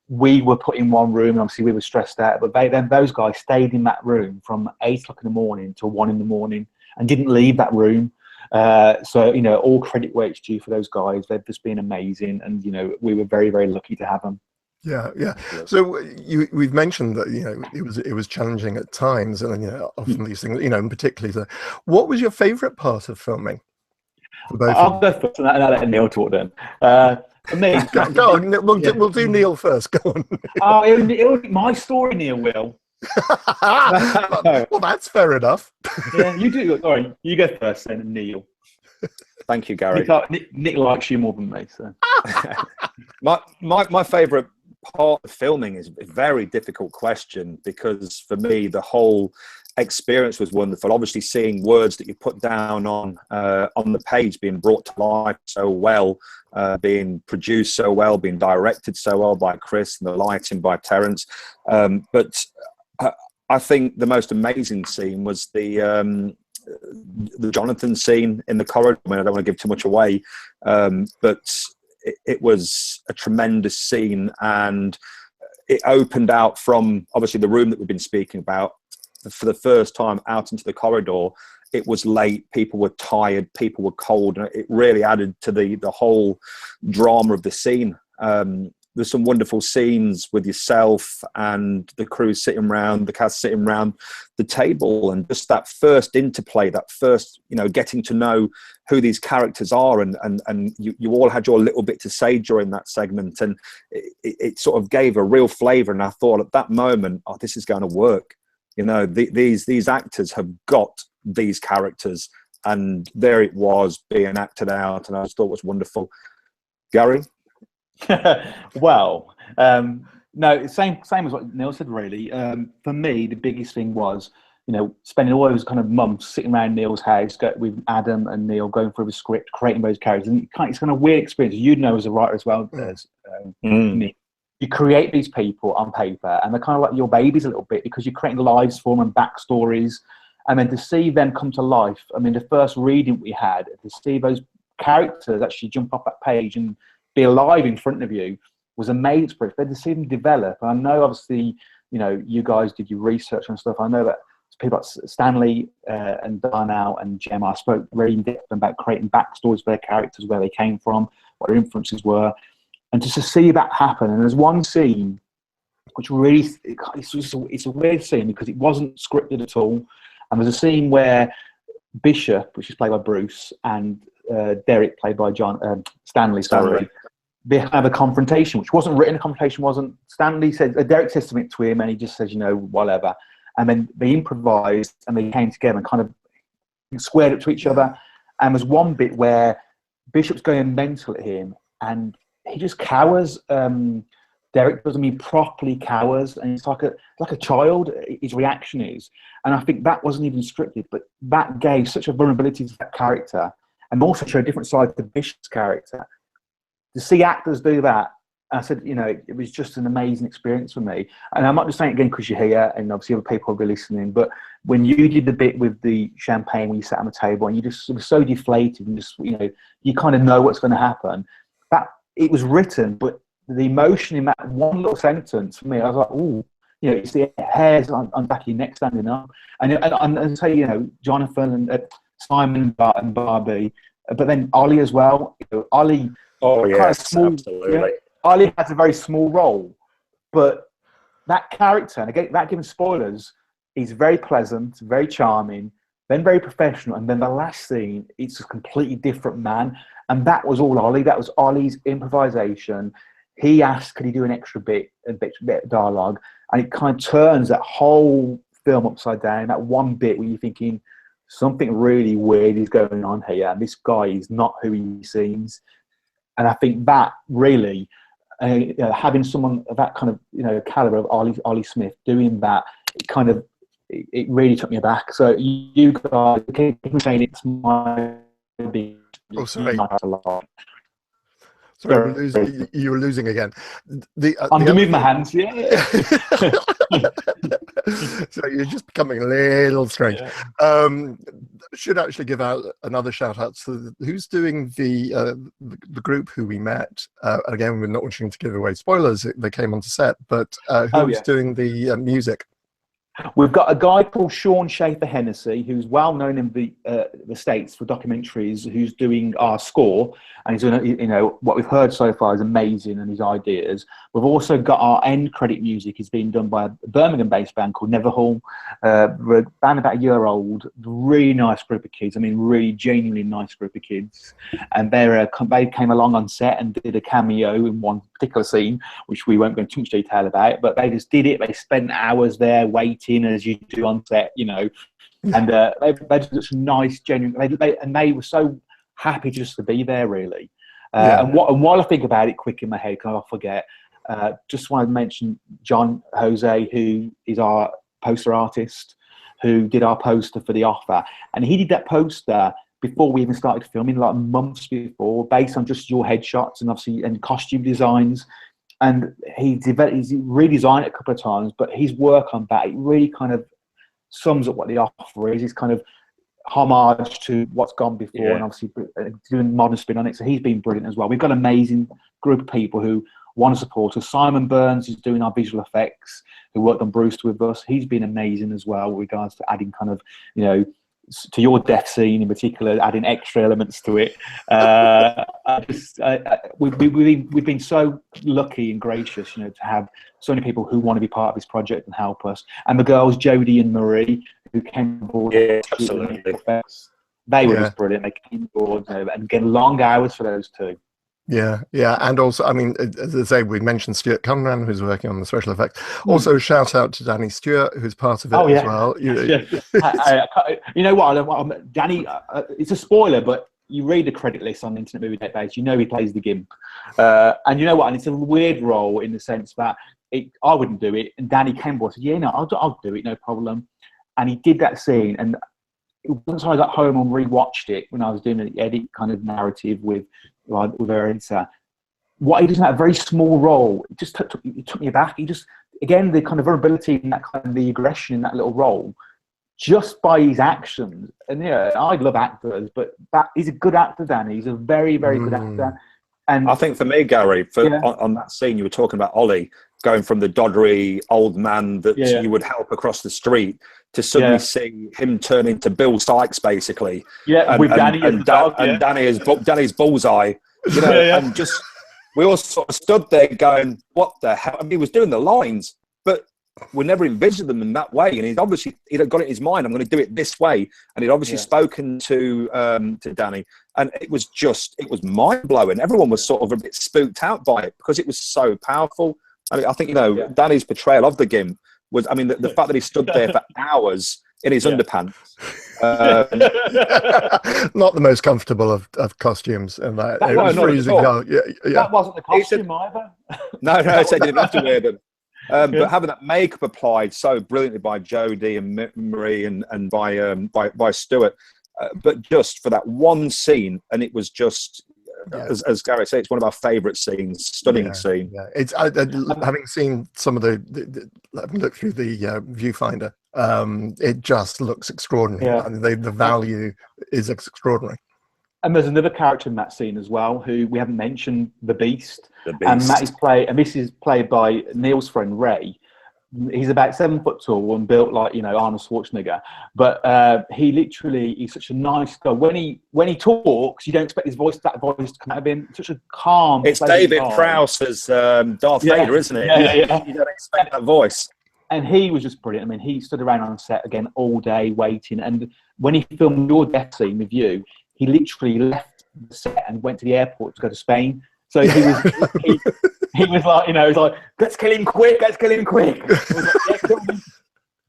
we were put in one room, and obviously we were stressed out. But those guys stayed in that room from 8 o'clock in the morning till 1 in the morning, and didn't leave that room. So all credit where it's due for those guys. They've just been amazing, and we were very, very lucky to have them. Yeah. So we've mentioned that it was challenging at times, and often these things, and particularly. So, what was your favourite part of filming? I'll go first, and I'll let Neil talk then. For me, Go on. We'll do Neil first. Go on. Oh, it'll be my story, Neil will. Well, that's fair enough. Yeah, you do. All right, you go first then, Neil. Thank you, Gary. Nick likes you more than me. So my favourite part of filming is a very difficult question, because for me the whole experience was wonderful. Obviously, seeing words that you put down on the page being brought to life so well, being produced so well, being directed so well by Chris, and the lighting by Terence. But I think the most amazing scene was the Jonathan scene in the corridor. I mean, I don't want to give too much away, but it was a tremendous scene, and it opened out from obviously the room that we've been speaking about. For the first time out into the corridor, it was late, people were tired, people were cold, and it really added to the whole drama of the scene. There's some wonderful scenes with yourself and the crew sitting around, the cast sitting around the table, and just that first interplay, that first, getting to know who these characters are, and you all had your little bit to say during that segment, and it sort of gave a real flavour. And I thought at that moment, oh, this is going to work. These actors have got these characters, and there it was being acted out, and I just thought it was wonderful. Gary? Well, no, same as what Neil said, really. For me, the biggest thing was, spending all those kind of months sitting around Neil's house with Adam and Neil, going through the script, creating those characters. And it's kind of weird experience. You'd know as a writer as well as me. You create these people on paper, and they're kind of like your babies a little bit, because you're creating lives for them and backstories. And then to see them come to life, I mean, the first reading we had, to see those characters actually jump off that page and be alive in front of you was amazing. Then to see them develop. And I know, obviously, you guys did your research and stuff. I know that people like Stanley and Darnell and Gemma, I spoke really in depth about creating backstories for their characters, where they came from, what their influences were. And just to see that happen. And there's one scene which really, it's a weird scene, because it wasn't scripted at all. And there's a scene where Bishop, which is played by Bruce, and Derek, played by Stanley, they have a confrontation, which wasn't written. A confrontation wasn't. Stanley said, Derek says something to him, and he just says, whatever. And then they improvised, and they came together and kind of squared up to each other. And there's one bit where Bishop's going mental at him, and he just cowers. Derek doesn't mean properly cowers, and it's like a child. His reaction is, and I think that wasn't even scripted, but that gave such a vulnerability to that character, and also showed a different side to Bishop's character. To see actors do that, I said, it was just an amazing experience for me. And I'm not just saying it again because you're here, and obviously other people will be listening, but when you did the bit with the champagne, when you sat on the table, and you just were so deflated, and just, you kind of know what's going to happen. That it was written, but the emotion in that one little sentence for me, I was like, oh, it's the hairs on the back of your neck standing up. And say, Jonathan and Simon and Barbie, but then Ollie as well. Ollie, absolutely. Ollie has a very small role, but that character, and again, that giving spoilers, he's very pleasant, very charming, then very professional, and then the last scene, it's a completely different man. And that was all Ollie. That was Ollie's improvisation. He asked, could he do an extra bit of dialogue? And it kind of turns that whole film upside down. That one bit where you're thinking something really weird is going on here, and this guy is not who he seems. And I think that really, having someone of that kind of caliber of Ollie Smith doing that, it really took me aback. So you guys keep saying it's my big. Oh, sorry. Sorry, you were losing again. I'm moving my hands, yeah. So you're just becoming a little strange. Yeah. Should actually give out another shout out to who's doing the group who we met. Again, we're not wanting to give away spoilers. They came onto set, but who's doing the music? We've got a guy called Sean Schaefer Hennessy, who's well known in the States for documentaries, who's doing our score, and he's doing, you know, what we've heard so far is amazing, and his ideas. We've also got our end credit music is being done by a Birmingham-based band called Neverhall. We're a band about a year old, really nice group of kids. I mean, really genuinely nice group of kids, and they came along on set and did a cameo in one particular scene, which we won't go into too much detail about, but they just did it. They spent hours there waiting, as you do on set, you know, and they did such nice, genuine, and they were so happy just to be there, really. And while I think about it quick in my head, because I'll forget, just want to mention John Jose, who is our poster artist, who did our poster for The Offer, and he did that poster before we even started filming, like months before, based on just your headshots and obviously and costume designs. And he's redesigned it a couple of times, but his work on that, it really kind of sums up what The Offer is. It's kind of homage to what's gone before, and obviously doing modern spin on it. So he's been brilliant as well. We've got an amazing group of people who want to support us. Simon Burns is doing our visual effects, who worked on Brewster with us. He's been amazing as well with regards to adding kind of, you know, to your death scene in particular, adding extra elements to it. We've been so lucky and gracious, you know, to have so many people who want to be part of this project and help us. And the girls, Jodie and Marie, who came aboard. Yeah, absolutely. They were just brilliant. They came aboard and getting long hours for those two. Yeah, and also, I mean, as I say, we mentioned Stuart Conran, who's working on the special effects. Also, shout out to Danny Stewart, who's part of it as well. You know what, Danny, it's a spoiler, but you read the credit list on the Internet Movie Database, you know he plays the Gimp. And you know what, and it's a weird role in the sense that I wouldn't do it, and Danny came and said, yeah, no, I'll do it, no problem. And he did that scene, and it wasn't until I got home and rewatched it when I was doing the edit kind of narrative with her editor. What he does in that very small role, it just took me aback. He just, again, the kind of vulnerability and that kind of the aggression in that little role, just by his actions. And yeah, I love actors, but he's a good actor, Danny. He's a very, very good actor. And I think for me, Gary, on that scene you were talking about, Ollie going from the doddery old man that you would help across the street to suddenly see him turn into Bill Sykes, basically. Yeah, with Danny as the dog. And Danny's bullseye. You know, and just we all sort of stood there going, "What the hell?" I mean, he was doing the lines, but we never envisioned them in that way. And he'd got it in his mind, "I'm going to do it this way." And he'd obviously spoken to Danny, and it was mind blowing. Everyone was sort of a bit spooked out by it because it was so powerful. I mean, I think, you know, Danny's portrayal of the Gimp was, I mean, the fact that he stood there for hours in his underpants. Not the most comfortable of costumes. And that it was freezing cold. That wasn't the costume either. No, I said you didn't have to wear them. But having that makeup applied so brilliantly by Jodie and Marie and by Stewart, but just for that one scene, and it was just... As Gary said, it's one of our favourite scenes. Stunning scene. Yeah, it's having seen some of the look through the viewfinder. It just looks extraordinary. Yeah. I mean, the value is extraordinary. And there's another character in that scene as well who we haven't mentioned, the Beast. And this is played by Neil's friend Ray. He's about 7 foot tall and built like, you know, Arnold Schwarzenegger, but he's such a nice guy. When he talks, you don't expect that voice to come out of him. Such a calm. It's David Prowse as Darth Vader, isn't it? Yeah. You don't expect that voice. And he was just brilliant. I mean, he stood around on set again all day waiting. And when he filmed your death scene with you, he literally left the set and went to the airport to go to Spain. So he was like, you know, he was like, let's kill him quick.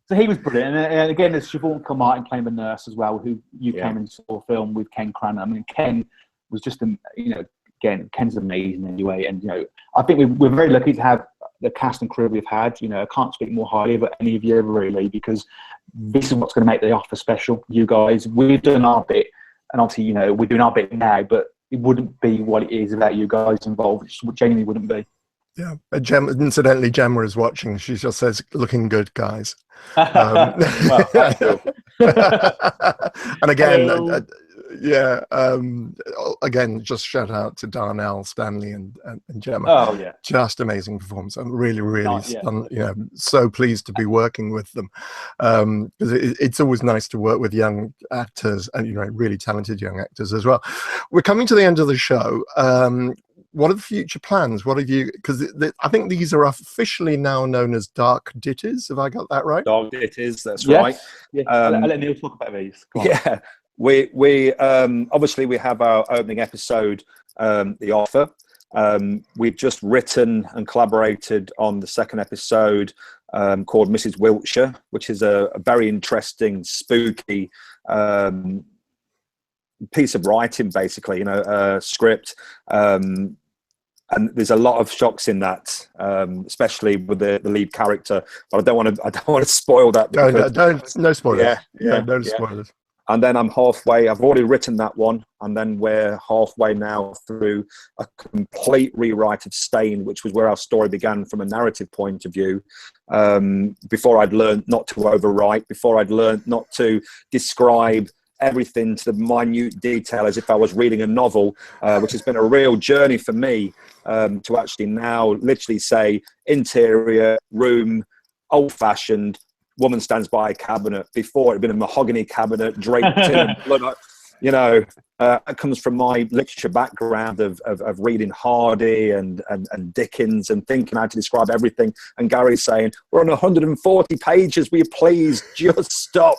So he was brilliant. And again, there's Siobhan Kilmartin playing the nurse as well, who you came and saw film with Ken Cranham. I mean, Ken was just, you know, again, Ken's amazing anyway. And, you know, I think we're very lucky to have the cast and crew we've had. You know, I can't speak more highly of any of you really, because this is what's going to make The Offer special. You guys, we've done our bit. And obviously, you know, we're doing our bit now, but it wouldn't be what it is without you guys involved. It genuinely wouldn't be. Yeah. Incidentally, Gemma is watching. She just says, "Looking good, guys." Well, and again, Yeah. Again, just shout out to Darnell, Stanley, and Gemma. Oh yeah, just amazing performance. I'm really, really, yeah. so pleased to be working with them. Because it's always nice to work with young actors and really talented young actors as well. We're coming to the end of the show. What are the future plans? What have you? Because I think these are officially now known as Dark Ditties. Have I got that right? Dark Ditties. That's yes. right. Yeah. I'll let Neil talk about these. Yeah. We obviously we have our opening episode, The Offer. We've just written and collaborated on the second episode called Mrs. Wiltshire, which is a very interesting, spooky piece of writing, basically, script. And there's a lot of shocks in that, especially with the lead character. But I don't want to spoil that. No spoilers. No spoilers. And then I've already written that one, and then we're halfway now through a complete rewrite of Stain, which was where our story began from a narrative point of view. Before I'd learned not to overwrite, before I'd learned not to describe everything to the minute detail as if I was reading a novel, which has been a real journey for me to actually now literally say interior, room, old-fashioned, woman stands by a cabinet. Before it had been a mahogany cabinet draped in blood. It comes from my literature background of reading Hardy and Dickens and thinking how to describe everything. And Gary's saying, we're on 140 pages, will you please just stop?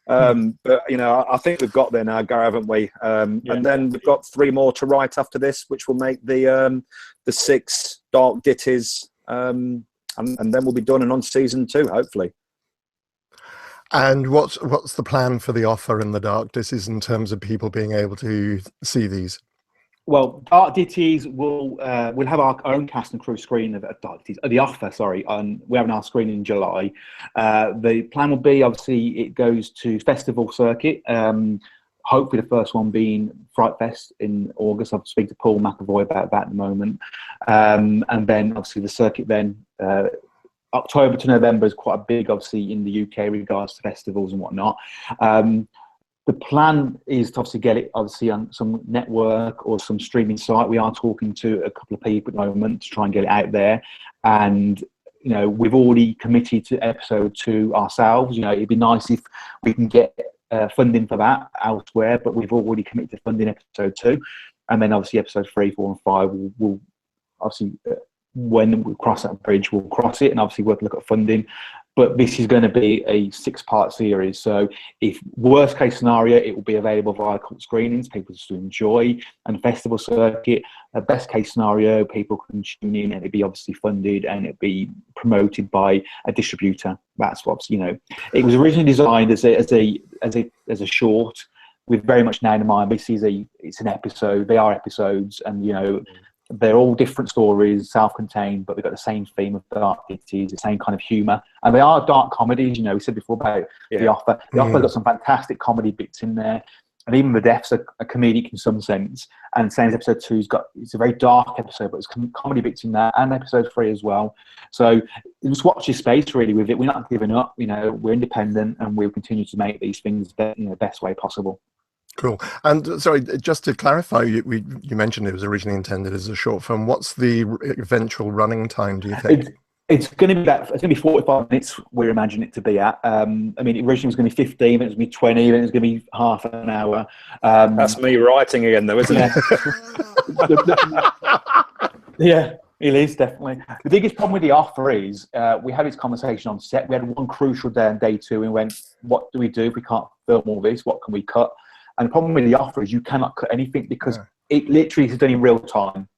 But I think we've got there now, Gary, haven't we? And then we've got 3 more to write after this, which will make the 6 Dark Ditties, and then we'll be done and on season 2, hopefully. And what's the plan for The Offer and the Dark Ditties in terms of people being able to see these? Well, Dark Ditties we'll have our own cast and crew screen of Dark Ditties, The Offer. Sorry, we're having our screen in July. The plan will be, obviously, it goes to festival circuit. Hopefully, the first one being Fright Fest in August. I'll speak to Paul McAvoy about that at the moment, and then obviously the circuit then. October to November is quite a big, obviously, in the UK regards to festivals and whatnot. The plan is to obviously get it, obviously, on some network or some streaming site. We are talking to a couple of people at the moment to try and get it out there. And, we've already committed to episode 2 ourselves. It'd be nice if we can get funding for that elsewhere, but we've already committed to funding episode 2. And then, obviously, episode 3, 4, and 5 will obviously... when we cross that bridge, we'll cross it, and obviously we'll look at funding. But this is going to be a 6-part series. So if worst case scenario, it will be available via cult screenings, people just to enjoy, and festival circuit. Best case scenario, people can tune in and it'd be obviously funded and it'd be promoted by a distributor. That's what's, it was originally designed as a short with very much now in mind. This is it's an episode. They are episodes, and they're all different stories, self-contained, but they've got the same theme of Dark Ditties, the same kind of humour. And they are dark comedies, we said before about The Offer. The Offer's got some fantastic comedy bits in there. And even The Death's a comedic in some sense. And same as episode 2, it's a very dark episode, but there's comedy bits in there, and episode 3 as well. So just watch your space, really, with it. We're not giving up, we're independent, and we'll continue to make these things the best way possible. Cool. And sorry, just to clarify, you mentioned it was originally intended as a short film. What's the eventual running time, do you think? It's going to be 45 minutes. We're imagining it to be at. It originally was going to be 15, then it was going to be 20, then it was going to be half an hour. That's me writing again, though, isn't it? Yeah, it is, definitely. The biggest problem with The Offer is we had this conversation on set. We had one crucial day on day 2, and we went, what do we do if we can't film all this? What can we cut? And the problem with The Offer is you cannot cut anything because it literally is done in real time.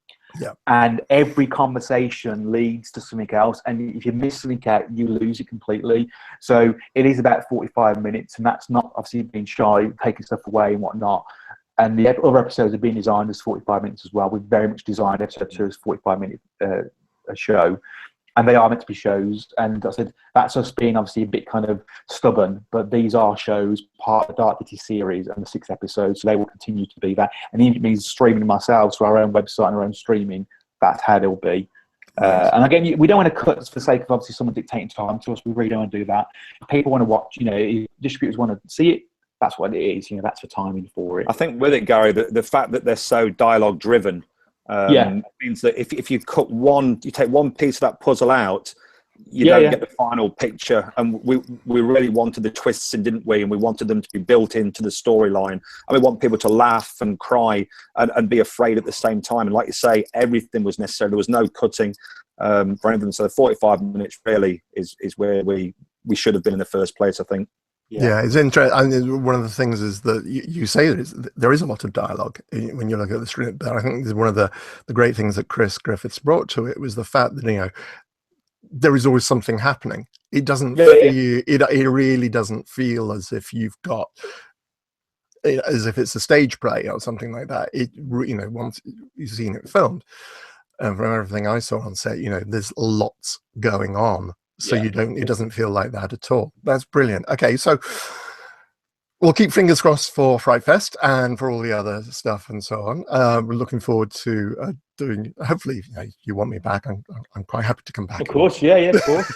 Yeah. And every conversation leads to something else. And if you miss something out, you lose it completely. So it is about 45 minutes, and that's not obviously being shy, taking stuff away and whatnot. And the other episodes have been designed as 45 minutes as well. We've very much designed episode 2 as 45-minute a show. And they are meant to be shows. And I said, that's us being obviously a bit kind of stubborn, but these are shows, part of the Dark Ditties series and the 6 episodes, so they will continue to be that. And even if it means streaming themselves to our own website and our own streaming, that's how they'll be. And again, we don't want to cut for the sake of obviously someone dictating time to us. We really don't want to do that. If people want to watch, if distributors want to see it, that's what it is. You know, that's the timing for it. I think with it, Gary, the fact that they're so dialogue driven means that if you cut you take one piece of that puzzle out, you don't get the final picture. And we really wanted the twists, and didn't we? And we wanted them to be built into the storyline. And we want people to laugh and cry and be afraid at the same time. And like you say, everything was necessary. There was no cutting for anything. So the 45 minutes really is where we should have been in the first place, I think. Yeah, it's interesting. I mean, one of the things is that you say there is a lot of dialogue when you look at the script, but I think one of the great things that Chris Griffiths brought to it was the fact that, you know, there is always something happening. It doesn't feel, it really doesn't feel as if you've got, as if it's a stage play or something like that. It, you know, once you've seen it filmed, and from everything I saw on set, you know, there's lots going on. So it doesn't feel like that at all. That's brilliant. Okay, so we'll keep fingers crossed for Fright Fest and for all the other stuff and so on. We're looking forward to doing. Hopefully, you want me back. I'm quite happy to come back. Of course, of course.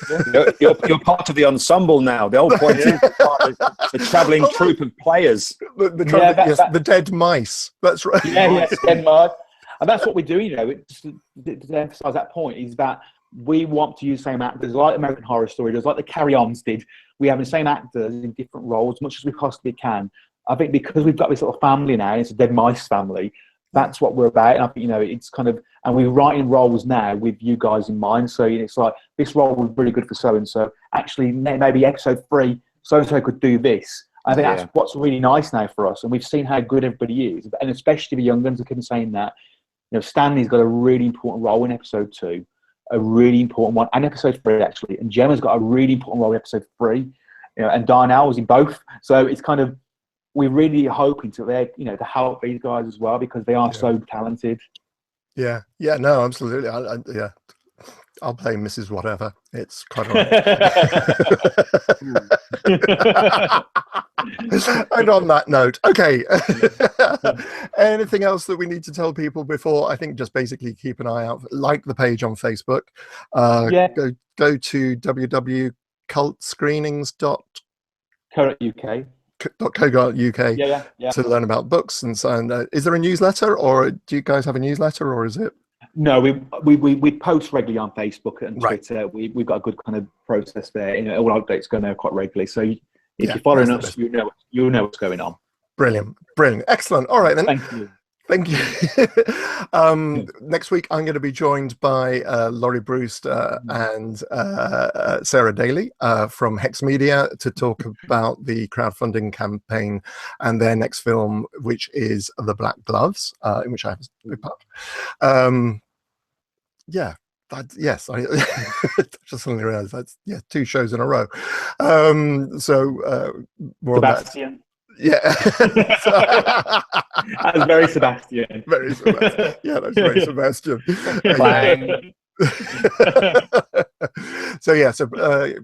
You're part of the ensemble now. The whole point is the travelling troupe of players. The dead mice. That's right. Dead mice. And that's what we do. You know, to emphasise that point is that we want to use the same actors, like American Horror Story does, like the Carry Ons did. We have the same actors in different roles, as much as we possibly can. I think because we've got this little family now, it's a Dead Mice family, that's what we're about. And I think, you know, it's kind of, and we're writing roles now with you guys in mind. So, you know, it's like, this role was really good for so-and-so. Actually, maybe episode 3, so-and-so could do this. I think that's what's really nice now for us. And we've seen how good everybody is. And especially the young ones, I keep saying that. You know, Stanley's got a really important role in episode 2. A really important one, and episode 3 actually, and Gemma's got a really important role in episode 3, you know, and Darnell was in both. So it's kind of, we're really hoping to, you know, to help these guys as well, because they are so talented. No, absolutely. I'll play Mrs. Whatever. It's quite all right. And on that note, okay. Anything else that we need to tell people before? I think just basically keep an eye out, like the page on Facebook. Go to www.cultscreenings.co.uk to learn about books and so on. Is there a newsletter, or do you guys have a newsletter, or is it? No, we post regularly on Facebook and Twitter. Right. We've got a good kind of process there. You know, all updates go there quite regularly. So if you're following us, you'll know what's going on. Brilliant. Excellent. All right then. Thank you. Next week I'm going to be joined by Laurie Brewster and Sarah Daly from Hex Media to talk about the crowdfunding campaign and their next film, which is The Black Gloves, in which I have a big part. I just suddenly realised that's 2 shows in a row. More Sebastian. That was very Sebastian. Very Sebastian. Yeah, that's very Sebastian. So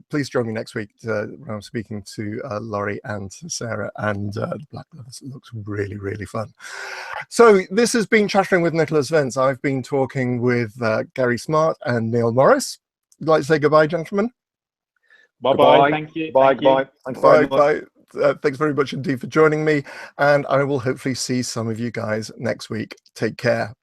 please join me next week when I'm speaking to Laurie and Sarah, and Black Gloves. It looks really, really fun. So this has been Chattering with Nicholas Vince. I've been talking with Gary Smart and Neil Morris. Would you like to say goodbye, gentlemen? Bye-bye. Thank you. Bye. Bye. Thanks very much indeed for joining me, and I will hopefully see some of you guys next week. Take care.